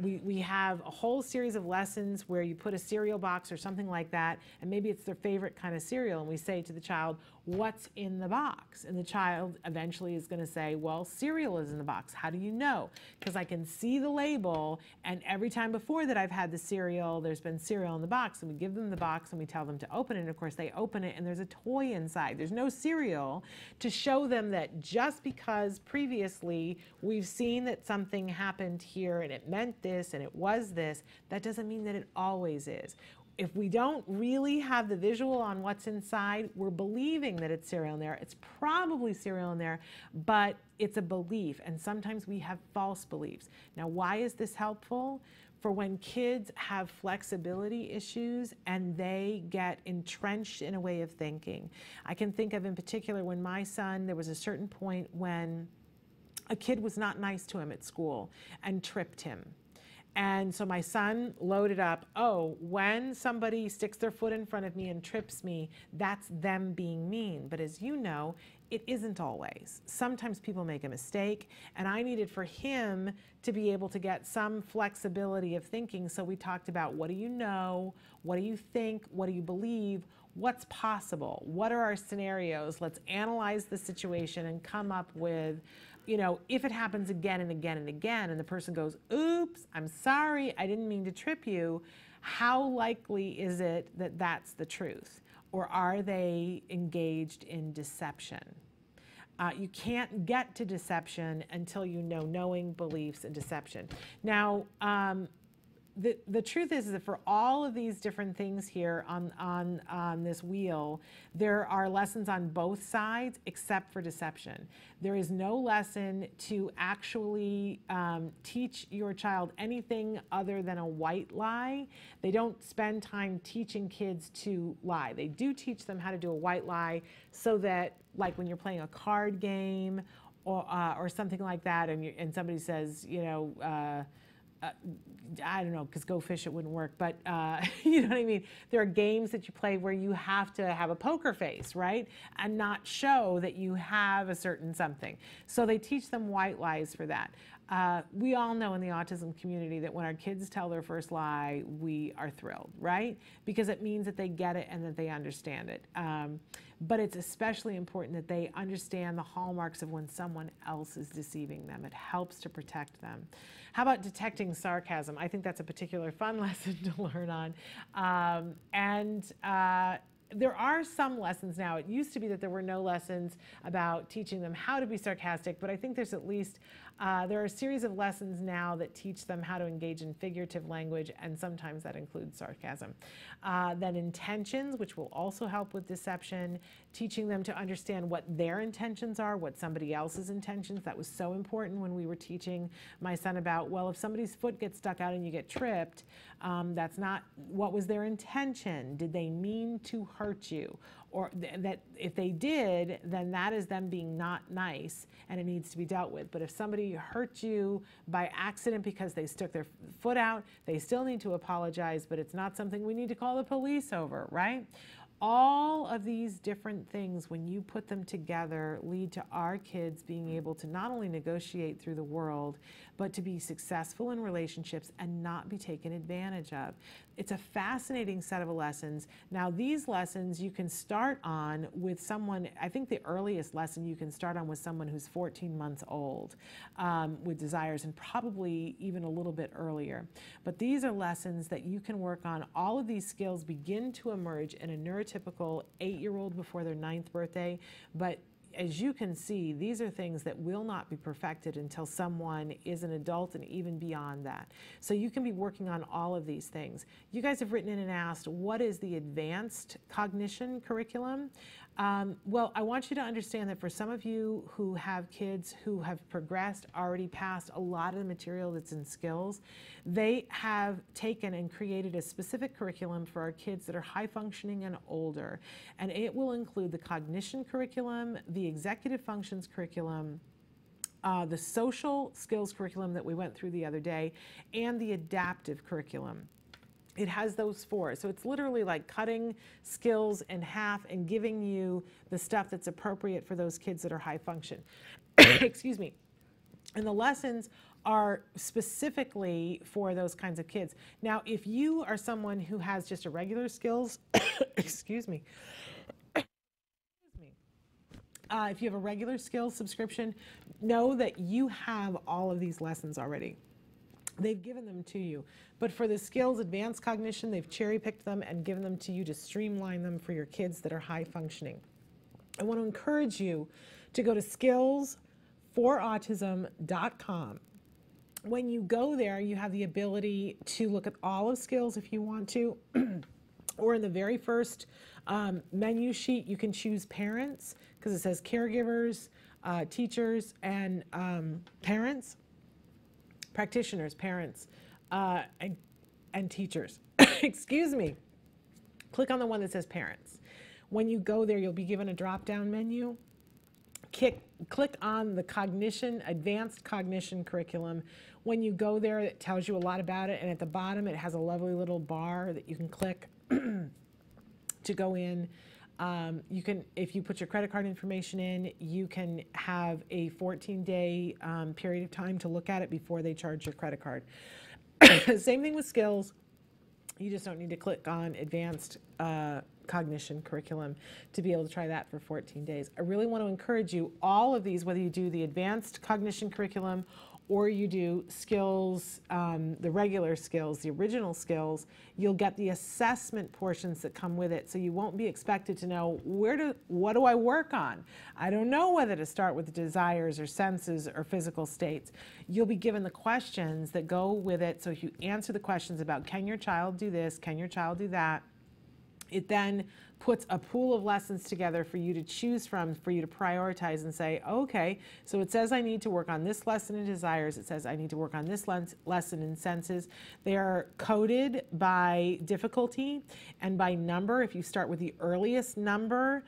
we have a whole series of lessons where you put a cereal box or something like that, and maybe it's their favorite kind of cereal, and we say to the child, what's in the box? And the child eventually is going to say, well, cereal is in the box. How do you know? Because I can see the label, and every time before that I've had the cereal, there's been cereal in the box, and we give them the box and we tell them to open it, and of course they open it and there's a toy inside. There's no cereal to show them that just because previously we've seen that something happened here and it meant this and it was this, that doesn't mean that it always is. If we don't really have the visual on what's inside, we're believing that it's cereal in there. It's probably cereal in there, but it's a belief, and sometimes we have false beliefs. Now, why is this helpful? For when kids have flexibility issues and they get entrenched in a way of thinking. I can think of in particular when my son, there was a certain point when a kid was not nice to him at school and tripped him. And so my son loaded up, oh, when somebody sticks their foot in front of me and trips me, that's them being mean. But as you know, it isn't always. Sometimes people make a mistake, and I needed for him to be able to get some flexibility of thinking. So we talked about, what do you know? What do you think? What do you believe? What's possible? What are our scenarios? Let's analyze the situation and come up with, if it happens again and again and again, and the person goes, oops, I'm sorry, I didn't mean to trip you, how likely is it that that's the truth? Or are they engaged in deception? You can't get to deception until you know knowing, beliefs, and deception. Now, the truth is that for all of these different things here on this wheel, there are lessons on both sides except for deception. There is no lesson to actually teach your child anything other than a white lie. They don't spend time teaching kids to lie. They do teach them how to do a white lie so that, like when you're playing a card game or something like that, and somebody says, I don't know, because Go Fish it wouldn't work, but you know what I mean? There are games that you play where you have to have a poker face, right? And not show that you have a certain something. So they teach them white lies for that. We all know in the autism community that when our kids tell their first lie, we are thrilled, right? Because it means that they get it and that they understand it. But it's especially important that they understand the hallmarks of when someone else is deceiving them. It helps to protect them. How about detecting sarcasm? I think that's a particular fun lesson to learn on. There are some lessons now. It used to be that there were no lessons about teaching them how to be sarcastic, but I think there's at least, there are a series of lessons now that teach them how to engage in figurative language, and sometimes that includes sarcasm. Then intentions, which will also help with deception, teaching them to understand what their intentions are, what somebody else's intentions. That was so important when we were teaching my son about, well, if somebody's foot gets stuck out and you get tripped, that's not, what was their intention? Did they mean to hurt you? Or that if they did, then that is them being not nice and it needs to be dealt with. But if somebody hurt you by accident because they stuck their foot out, they still need to apologize, but it's not something we need to call the police over, right? All of these different things, when you put them together, lead to our kids being able to not only negotiate through the world, but to be successful in relationships and not be taken advantage of. It's a fascinating set of lessons. Now, these lessons you can start on with someone, I think the earliest lesson you can start on with someone who's 14 months old with desires, and probably even a little bit earlier. But these are lessons that you can work on. All of these skills begin to emerge in a neurotypical 8-year-old before their 9th birthday, but as you can see, these are things that will not be perfected until someone is an adult and even beyond that. So you can be working on all of these things. You guys have written in and asked, what is the advanced cognition curriculum? Well, I want you to understand that for some of you who have kids who have progressed, already passed a lot of the material that's in skills, they have taken and created a specific curriculum for our kids that are high functioning and older. And it will include the cognition curriculum, the executive functions curriculum, the social skills curriculum that we went through the other day, and the adaptive curriculum. It has those 4. So it's literally like cutting skills in half and giving you the stuff that's appropriate for those kids that are high function. Excuse me. And the lessons are specifically for those kinds of kids. Now, if you are someone who has just a regular skills, excuse me. If you have a regular skills subscription, know that you have all of these lessons already. They've given them to you. But for the skills advanced cognition, they've cherry-picked them and given them to you to streamline them for your kids that are high functioning. I want to encourage you to go to skillsforautism.com. When you go there, you have the ability to look at all of skills if you want to, or in the very first menu sheet, you can choose parents, because it says caregivers, teachers, and parents. Practitioners, parents, and teachers. Excuse me. Click on the one that says parents. When you go there, you'll be given a drop-down menu. Click on the cognition, advanced cognition curriculum. When you go there, it tells you a lot about it, and at the bottom, it has a lovely little bar that you can click to go in. You can, if you put your credit card information in, you can have a 14-day period of time to look at it before they charge your credit card. Same thing with skills. You just don't need to click on advanced cognition curriculum to be able to try that for 14 days. I really want to encourage you, all of these, whether you do the advanced cognition curriculum or you do skills, the regular skills, the original skills, you'll get the assessment portions that come with it. So you won't be expected to know what do I work on? I don't know whether to start with the desires or senses or physical states. You'll be given the questions that go with it. So if you answer the questions about can your child do this, can your child do that, it then puts a pool of lessons together for you to choose from, for you to prioritize and say, okay, so it says I need to work on this lesson in desires. It says I need to work on this lesson in senses. They are coded by difficulty and by number. If you start with the earliest number,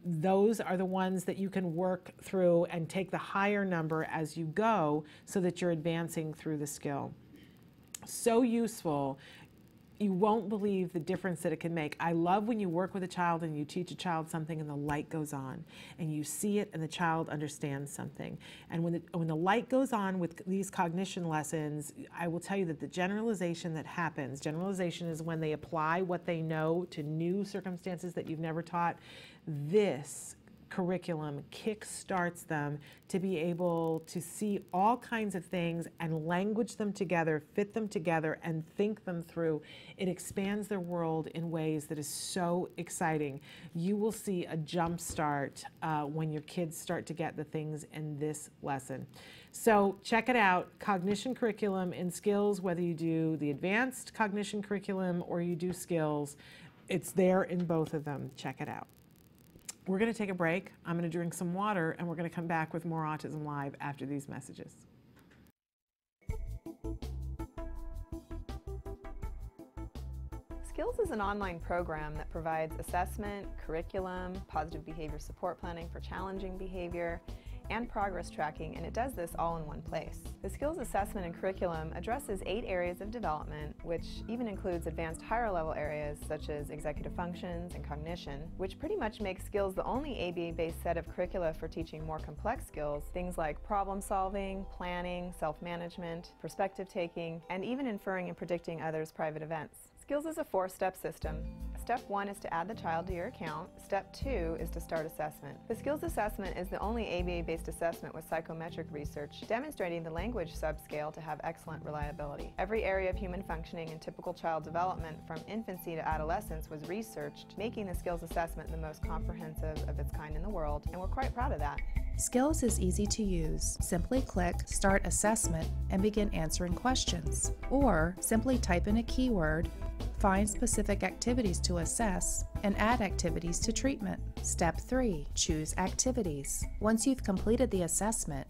those are the ones that you can work through and take the higher number as you go so that you're advancing through the skill. So useful. You won't believe the difference that it can make. I love when you work with a child and you teach a child something and the light goes on and you see it and the child understands something. And when the light goes on with these cognition lessons, I will tell you that the generalization that happens, generalization is when they apply what they know to new circumstances that you've never taught. This curriculum kickstarts them to be able to see all kinds of things and language them together, fit them together, and think them through. It expands their world in ways that is so exciting. You will see a jump start when your kids start to get the things in this lesson. So check it out, Cognition Curriculum in Skills, whether you do the advanced cognition curriculum or you do skills, it's there in both of them. Check it out. We're going to take a break. I'm going to drink some water, and we're going to come back with more Autism Live after these messages. Skills is an online program that provides assessment, curriculum, positive behavior support planning for challenging behavior, and progress tracking, and it does this all in one place. The skills assessment and curriculum addresses 8 areas of development, which even includes advanced higher level areas such as executive functions and cognition, which pretty much makes skills the only ABA-based set of curricula for teaching more complex skills, things like problem solving, planning, self-management, perspective taking, and even inferring and predicting others' private events. Skills is a 4-step system. Step 1 is to add the child to your account. Step 2 is to start assessment. The skills assessment is the only ABA-based assessment with psychometric research demonstrating the language subscale to have excellent reliability. Every area of human functioning and typical child development from infancy to adolescence was researched, making the skills assessment the most comprehensive of its kind in the world, and we're quite proud of that. Skills is easy to use. Simply click Start Assessment and begin answering questions. Or simply type in a keyword, find specific activities to assess, and add activities to treatment. Step 3. Choose activities. Once you've completed the assessment,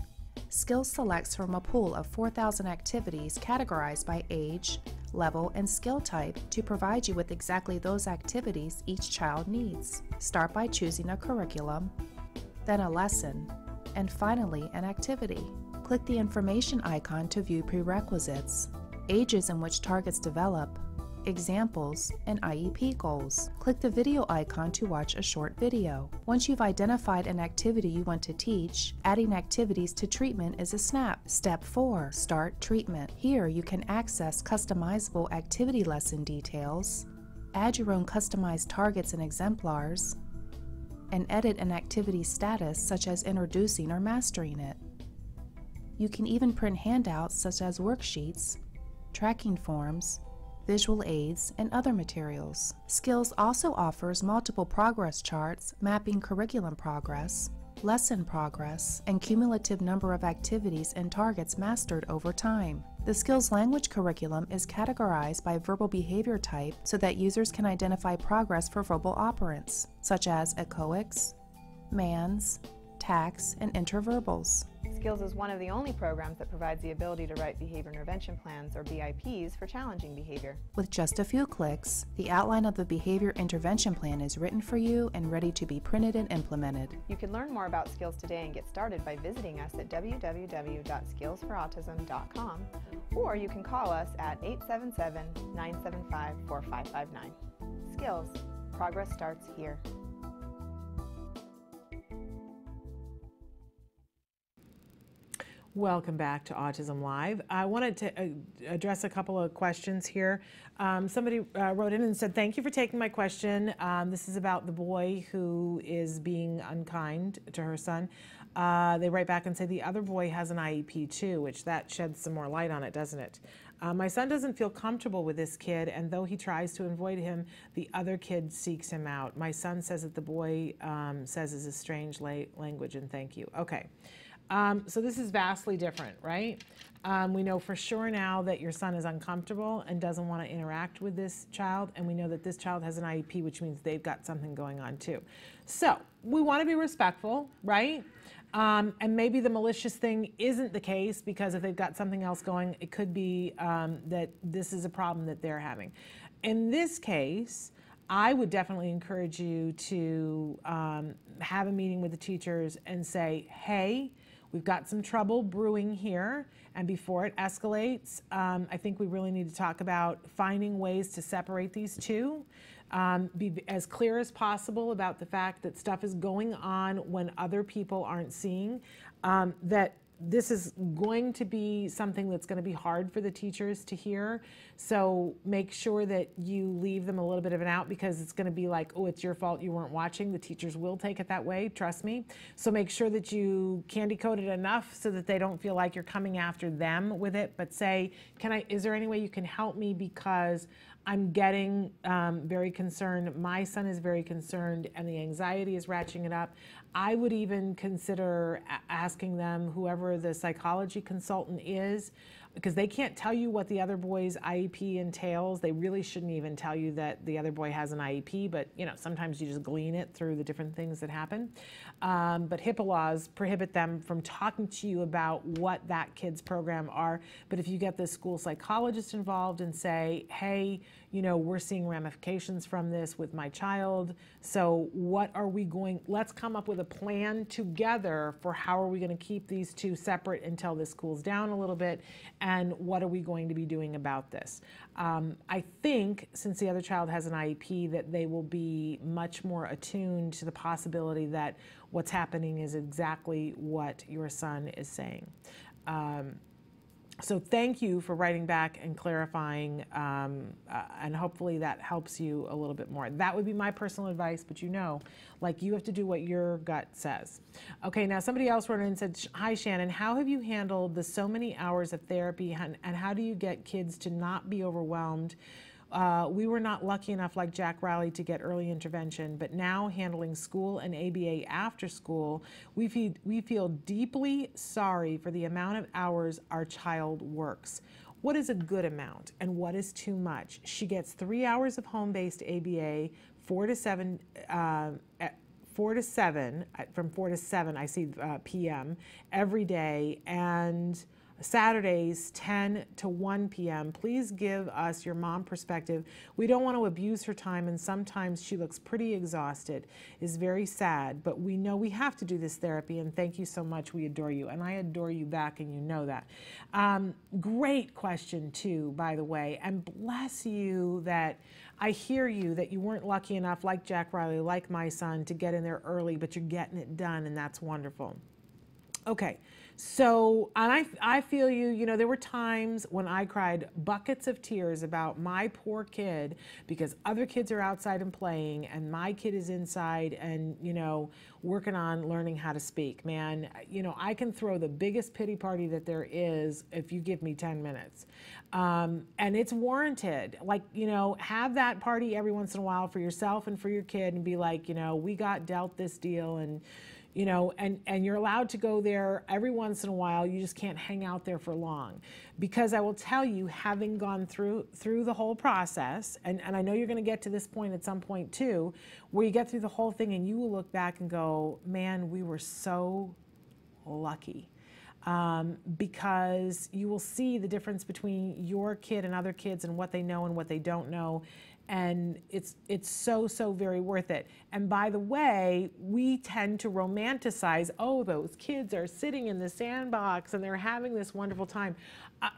Skills selects from a pool of 4,000 activities categorized by age, level, and skill type to provide you with exactly those activities each child needs. Start by choosing a curriculum, then a lesson, and finally an activity. Click the information icon to view prerequisites, ages in which targets develop, examples, and IEP goals. Click the video icon to watch a short video. Once you've identified an activity you want to teach, adding activities to treatment is a snap. Step 4. Start treatment. Here you can access customizable activity lesson details, add your own customized targets and exemplars, and edit an activity status such as introducing or mastering it. You can even print handouts such as worksheets, tracking forms, visual aids, and other materials. Skills also offers multiple progress charts mapping curriculum progress, lesson progress, and cumulative number of activities and targets mastered over time. The Skills language curriculum is categorized by verbal behavior type so that users can identify progress for verbal operants, such as echoics, mans, tacs, and interverbals. Skills is one of the only programs that provides the ability to write behavior intervention plans, or BIPs, for challenging behavior. With just a few clicks, the outline of the behavior intervention plan is written for you and ready to be printed and implemented. You can learn more about Skills today and get started by visiting us at www.skillsforautism.com, or you can call us at 877-975-4559. Skills, Progress starts here. Welcome back to Autism Live. I wanted to address a couple of questions here. Somebody wrote in and said, thank you for taking my question. This is about the boy who is being unkind to her son. They write back and say the other boy has an IEP too, which that sheds some more light on it, doesn't it? My son doesn't feel comfortable with this kid, and though he tries to avoid him, the other kid seeks him out. My son says that the boy says is a strange language, and thank you. Okay. So this is vastly different, right? We know for sure now that your son is uncomfortable and doesn't want to interact with this child, and we know that this child has an IEP, which means they've got something going on too. So we want to be respectful, right? And maybe the malicious thing isn't the case, because if they've got something else going, it could be that this is a problem that they're having. In this case, I would definitely encourage you to have a meeting with the teachers and say, hey, we've got some trouble brewing here, and before it escalates, I think we really need to talk about finding ways to separate these two. Be as clear as possible about the fact that stuff is going on when other people aren't seeing, that this is going to be something that's going to be hard for the teachers to hear. So make sure that you leave them a little bit of an out, because it's going to be like, oh, it's your fault you weren't watching. The teachers will take it that way, trust me. So make sure that you candy coat it enough so that they don't feel like you're coming after them with it, but say, is there any way you can help me, because I'm getting very concerned. My son is very concerned, and the anxiety is ratcheting it up. I would even consider asking them, whoever the psychology consultant is, because they can't tell you what the other boy's IEP entails. They really shouldn't even tell you that the other boy has an IEP, but sometimes you just glean it through the different things that happen. But HIPAA laws prohibit them from talking to you about what that kid's program are. But if you get the school psychologist involved and say, hey, we're seeing ramifications from this with my child, so let's come up with a plan together for how are we going to keep these two separate until this cools down a little bit, and what are we going to be doing about this. I think since the other child has an IEP, that they will be much more attuned to the possibility that what's happening is exactly what your son is saying. So thank you for writing back and clarifying, and hopefully that helps you a little bit more. That would be my personal advice, but you have to do what your gut says. Okay, now somebody else wrote in and said, hi Shannon, how have you handled the so many hours of therapy, and how do you get kids to not be overwhelmed? We were not lucky enough, like Jack Riley, to get early intervention, but now handling school and ABA after school, we feel deeply sorry for the amount of hours our child works. What is a good amount and what is too much? She gets 3 hours of home-based ABA, 4 to 7, from 4 to 7, I see p.m. every day, and Saturdays 10 to 1 p.m. Please give us your mom perspective. We don't want to abuse her time, and sometimes she looks pretty exhausted. It's very sad, but we know we have to do this therapy, and thank you so much. We adore you, and I adore you back, and you know that. Great question too, by the way, and bless you that I hear you that you weren't lucky enough, like Jack Riley, like my son, to get in there early, but you're getting it done, and that's wonderful. Okay, so, and I feel you, there were times when I cried buckets of tears about my poor kid, because other kids are outside and playing, and my kid is inside and, working on learning how to speak. Man, I can throw the biggest pity party that there is if you give me 10 minutes. And it's warranted. Have that party every once in a while for yourself and for your kid, and be like, we got dealt this deal, and and you're allowed to go there every once in a while. You just can't hang out there for long, because I will tell you, having gone through the whole process, and I know you're going to get to this point at some point too, where you get through the whole thing and you will look back and go, man, we were so lucky. Because you will see the difference between your kid and other kids, and what they know and what they don't know. And it's so very worth it. And by the way, we tend to romanticize, oh, those kids are sitting in the sandbox and they're having this wonderful time.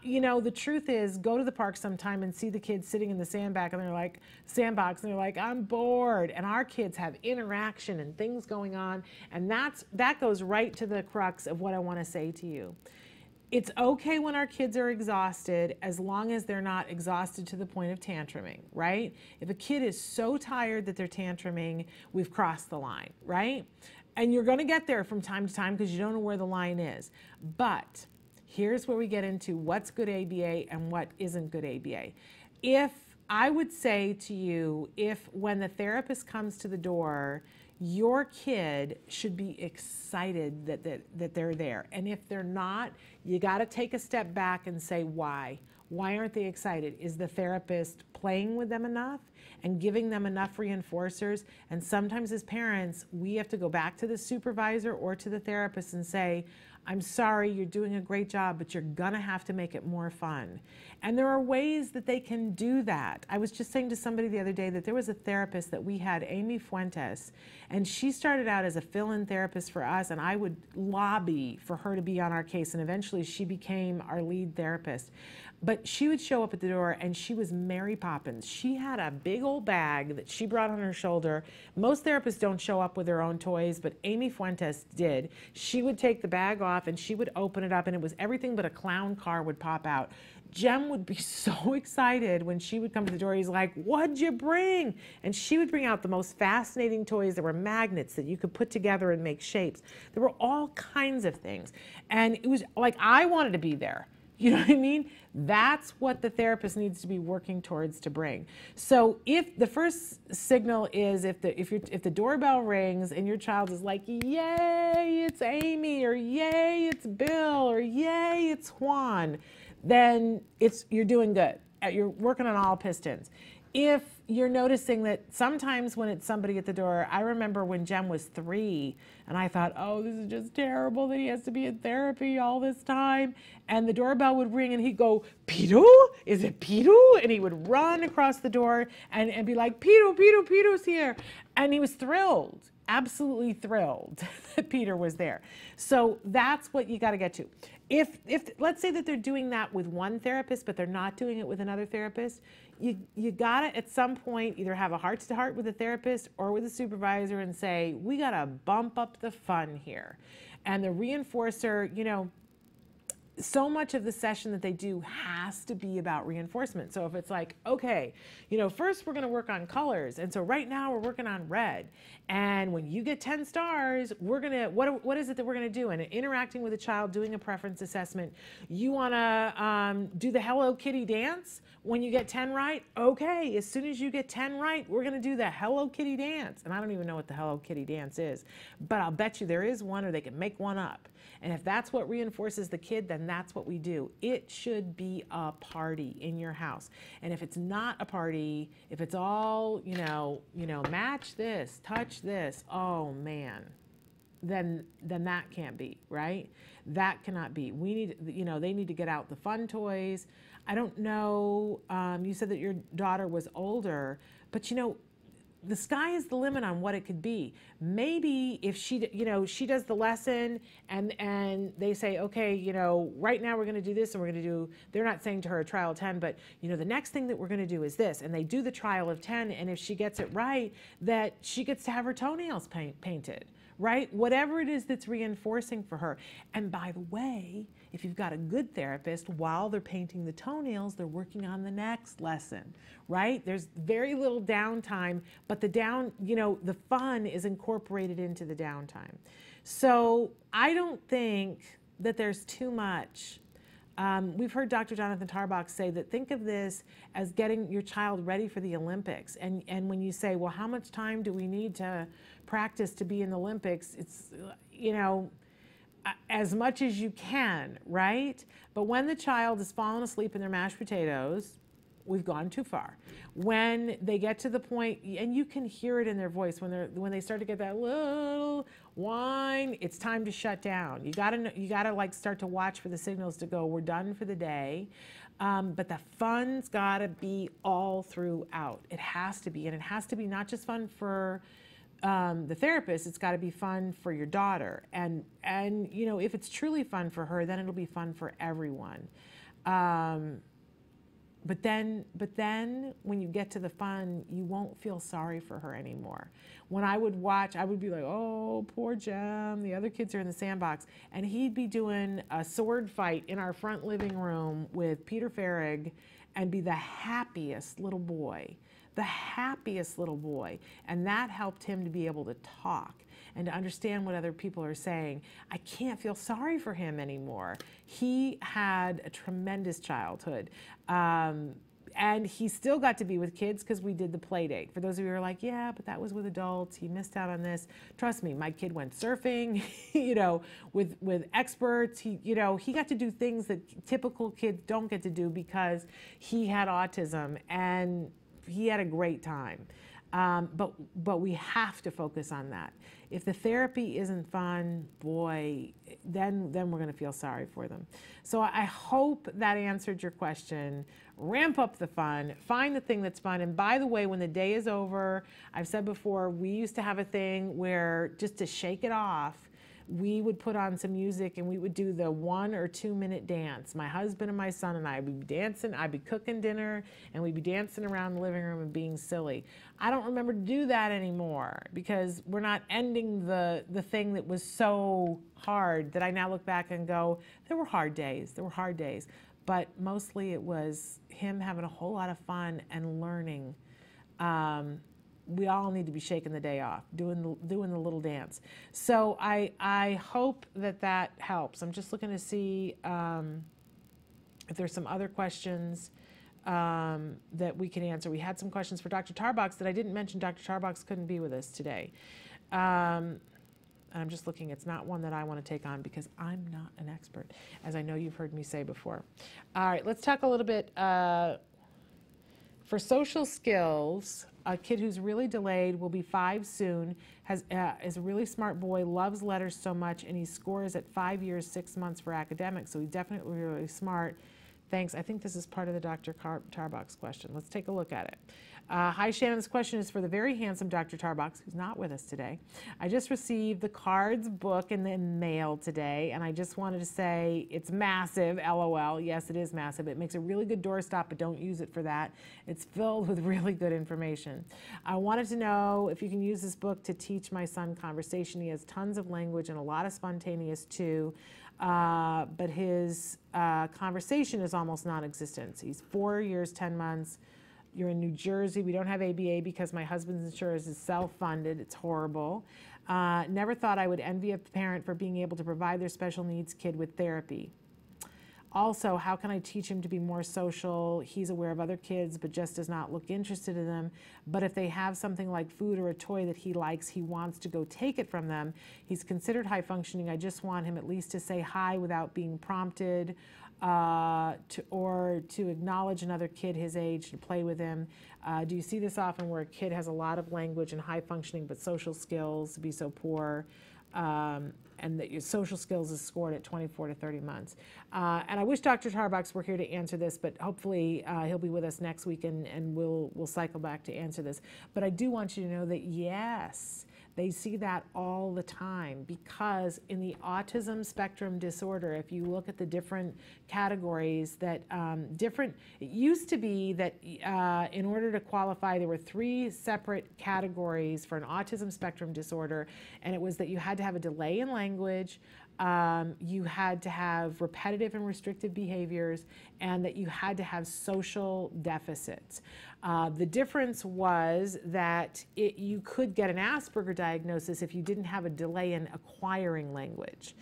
You know, the truth is, go to the park sometime and see the kids sitting in the sandbox and they're like, I'm bored. And our kids have interaction and things going on. And that goes right to the crux of what I want to say to you. It's okay when our kids are exhausted, as long as they're not exhausted to the point of tantruming, right? If a kid is so tired that they're tantruming, we've crossed the line, right? And you're going to get there from time to time because you don't know where the line is. But here's where we get into what's good ABA and what isn't good ABA. If I would say to you, if when the therapist comes to the door, your kid should be excited that they're there. And if they're not, you got to take a step back and say, why? Why aren't they excited? Is the therapist playing with them enough and giving them enough reinforcers? And sometimes as parents, we have to go back to the supervisor or to the therapist and say, I'm sorry, you're doing a great job, but you're gonna have to make it more fun. And there are ways that they can do that. I was just saying to somebody the other day that there was a therapist that we had, Amy Fuentes, and she started out as a fill-in therapist for us, and I would lobby for her to be on our case, and eventually she became our lead therapist. But she would show up at the door and she was Mary Poppins. She had a big old bag that she brought on her shoulder. Most therapists don't show up with their own toys, but Amy Fuentes did. She would take the bag off and she would open it up and it was everything but a clown car would pop out. Jem would be so excited when she would come to the door. He's like, what'd you bring? And she would bring out the most fascinating toys. There were magnets that you could put together and make shapes. There were all kinds of things. And it was like, I wanted to be there. You know what I mean? That's what the therapist needs to be working towards to bring. So if the first signal is if the doorbell rings and your child is like, yay, it's Amy, or yay, it's Bill, or yay, it's Juan, then you're doing good. You're working on all pistons. If you're noticing that sometimes when it's somebody at the door, I remember when Jem was 3 and I thought, oh, this is just terrible that he has to be in therapy all this time. And the doorbell would ring and he'd go, Pitu? Is it Pitu? And he would run across the door and be like, Pitu, Pitu, Pitu's here. And he was thrilled, absolutely thrilled that Peter was there. So that's what you got to get to. If let's say that they're doing that with one therapist, but they're not doing it with another therapist, you gotta at some point either have a heart-to-heart with the therapist or with the supervisor and say, we gotta bump up the fun here. And the reinforcer, you know, so much of the session that they do has to be about reinforcement. So if it's like, okay, you know, first we're going to work on colors. And so right now we're working on red. And when you get 10 stars, we're going to, what is it that we're going to do? And interacting with a child, doing a preference assessment, you want to do the Hello Kitty dance when you get 10 right? Okay, as soon as you get 10 right, we're going to do the Hello Kitty dance. And I don't even know what the Hello Kitty dance is, but I'll bet you there is one, or they can make one up. And if that's what reinforces the kid, then that's what we do. It should be a party in your house. And if it's not a party, if it's all, you know, match this, touch this, oh man, then that can't be, right? That cannot be. We need, you know, they need to get out the fun toys. I don't know, you said that your daughter was older, but you know, the sky is the limit on what it could be. Maybe if she, you know, she does the lesson and they say, okay, you know, right now we're going to do this and we're going to do, they're not saying to her a trial of 10, but you know, the next thing that we're going to do is this. And they do the trial of 10. And if she gets it right, that she gets to have her toenails painted, right? Whatever it is that's reinforcing for her. And by the way, if you've got a good therapist, while they're painting the toenails, they're working on the next lesson, right? There's very little downtime, but the fun is incorporated into the downtime. So I don't think that there's too much. We've heard Dr. Jonathan Tarbox say that think of this as getting your child ready for the Olympics. And when you say, well, how much time do we need to practice to be in the Olympics? It's, you know, as much as you can, right? But when the child has fallen asleep in their mashed potatoes, we've gone too far. When they get to the point, and you can hear it in their voice, when they start to get that little whine, it's time to shut down. You gotta like start to watch for the signals to go, we're done for the day. But the fun's gotta be all throughout. It has to be, and it has to be not just fun for the therapist, it's gotta be fun for your daughter. And you know, if it's truly fun for her, then it'll be fun for everyone. But then when you get to the fun, you won't feel sorry for her anymore. When I would watch, I would be like, oh, poor Jem, the other kids are in the sandbox. And he'd be doing a sword fight in our front living room with Peter Farrig and be the happiest little boy, the happiest little boy. And that helped him to be able to talk and to understand what other people are saying. I can't feel sorry for him anymore. He had a tremendous childhood. And he still got to be with kids because we did the play date. For those of you who are like, yeah, but that was with adults, he missed out on this. Trust me, my kid went surfing, you know, with experts. He got to do things that typical kids don't get to do because he had autism, and he had a great time. But we have to focus on that. If the therapy isn't fun, boy, then we're gonna feel sorry for them. So I hope that answered your question. Ramp up the fun, find the thing that's fun. And by the way, when the day is over, I've said before, we used to have a thing where just to shake it off, we would put on some music and we would do the 1 or 2 minute dance. My husband and my son and I would be dancing, I'd be cooking dinner, and we'd be dancing around the living room and being silly. I don't remember to do that anymore because we're not ending the thing that was so hard that I now look back and go, there were hard days, but mostly it was him having a whole lot of fun and learning. We all need to be shaking the day off, doing the little dance. So I hope that helps. I'm just looking to see if there's some other questions that we can answer. We had some questions for Dr. Tarbox that I didn't mention. Dr. Tarbox couldn't be with us today. I'm just looking, it's not one that I want to take on because I'm not an expert, as I know you've heard me say before. All right, let's talk a little bit for social skills. A kid who's really delayed, will be 5 soon, is a really smart boy, loves letters so much, and he scores at 5 years, 6 months for academics, so he's definitely really smart. Thanks. I think this is part of the Dr. Tarbox question. Let's take a look at it. Hi, Shannon. This question is for the very handsome Dr. Tarbox, who's not with us today. I just received the cards book in the mail today, and I just wanted to say it's massive, LOL. Yes, it is massive. It makes a really good doorstop, but don't use it for that. It's filled with really good information. I wanted to know if you can use this book to teach my son conversation. He has tons of language and a lot of spontaneous too. But his conversation is almost non-existent. He's 4 years, 10 months. You're in New Jersey. We don't have ABA because my husband's insurance is self-funded. It's horrible. Never thought I would envy a parent for being able to provide their special needs kid with therapy. Also, how can I teach him to be more social? He's aware of other kids, but just does not look interested in them. But if they have something like food or a toy that he likes, he wants to go take it from them. He's considered high functioning. I just want him at least to say hi without being prompted, or to acknowledge another kid his age, to play with him. Do you see this often where a kid has a lot of language and high functioning, but social skills be so poor? And that your social skills is scored at 24 to 30 months. And I wish Dr. Tarbox were here to answer this, but hopefully he'll be with us next week and we'll cycle back to answer this. But I do want you to know that yes, they see that all the time, because in the autism spectrum disorder, if you look at the different categories that it used to be that in order to qualify, there were 3 separate categories for an autism spectrum disorder, and it was that you had to have a delay in language, you had to have repetitive and restrictive behaviors, and that you had to have social deficits. The difference was that you could get an Asperger diagnosis if you didn't have a delay in acquiring language.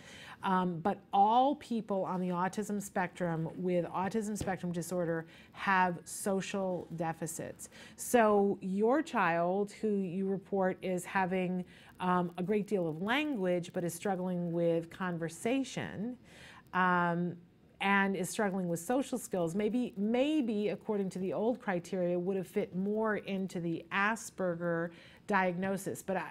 But all people on the autism spectrum with autism spectrum disorder have social deficits. So your child, who you report is having a great deal of language but is struggling with conversation, and is struggling with social skills, maybe according to the old criteria would have fit more into the Asperger diagnosis, but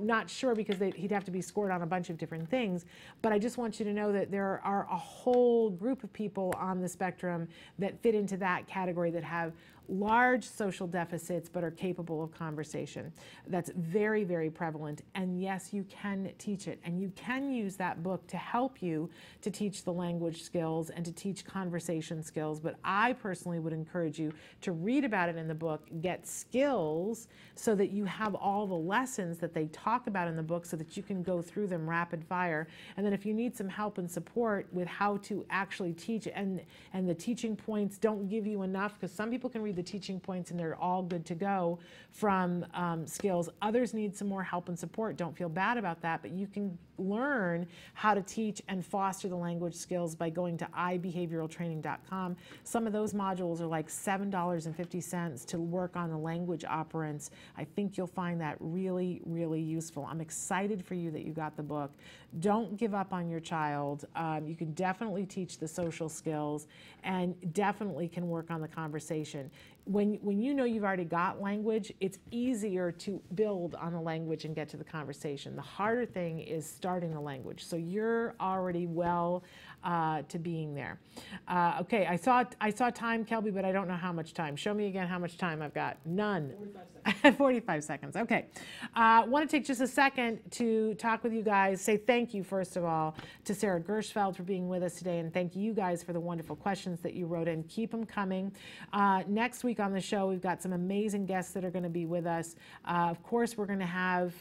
not sure because he'd have to be scored on a bunch of different things. But I just want you to know that there are a whole group of people on the spectrum that fit into that category that have large social deficits but are capable of conversation. That's very, very prevalent. And yes, you can teach it, and you can use that book to help you to teach the language skills and to teach conversation skills. But I personally would encourage you to read about it in the book, get skills so that you have all the lessons that they talk about in the book so that you can go through them rapid fire. And then if you need some help and support with how to actually teach, and the teaching points don't give you enough, because some people can read the teaching points and they're all good to go from skills. Others need some more help and support. Don't feel bad about that, but you can learn how to teach and foster the language skills by going to ibehavioraltraining.com. Some of those modules are like $7.50 to work on the language operants. I think you'll find that really, really useful. I'm excited for you that you got the book. Don't give up on your child. You can definitely teach the social skills and definitely can work on the conversation. When you know you've already got language, it's easier to build on the language and get to the conversation. The harder thing is starting the language. So you're already well to being there. Okay, I saw time, Kelby, but I don't know how much time. Show me again how much time I've got. None. 45 seconds. Okay. I want to take just a second to talk with you guys. Say thank you, first of all, to Sara Gershfeld for being with us today, and thank you guys for the wonderful questions that you wrote in. Keep them coming. Next week on the show, we've got some amazing guests that are going to be with us. Of course, we're going to have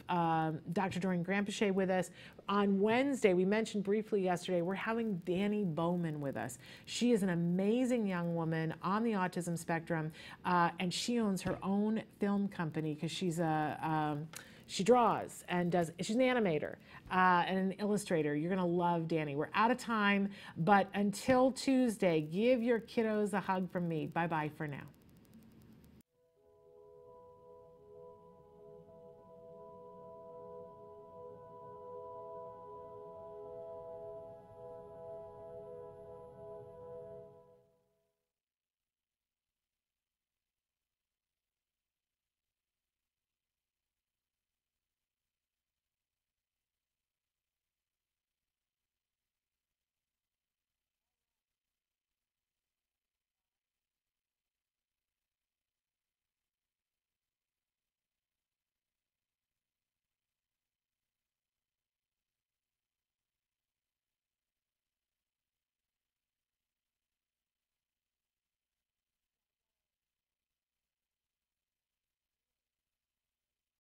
Dr. Doreen Granpeche with us. On Wednesday, we mentioned briefly yesterday, we're having Danny Bowman with us. She is an amazing young woman on the autism spectrum, and she owns her own film company because she's she draws and she's an animator and an illustrator. You're going to love Danny. We're out of time, but until Tuesday, give your kiddos a hug from me. Bye-bye for now.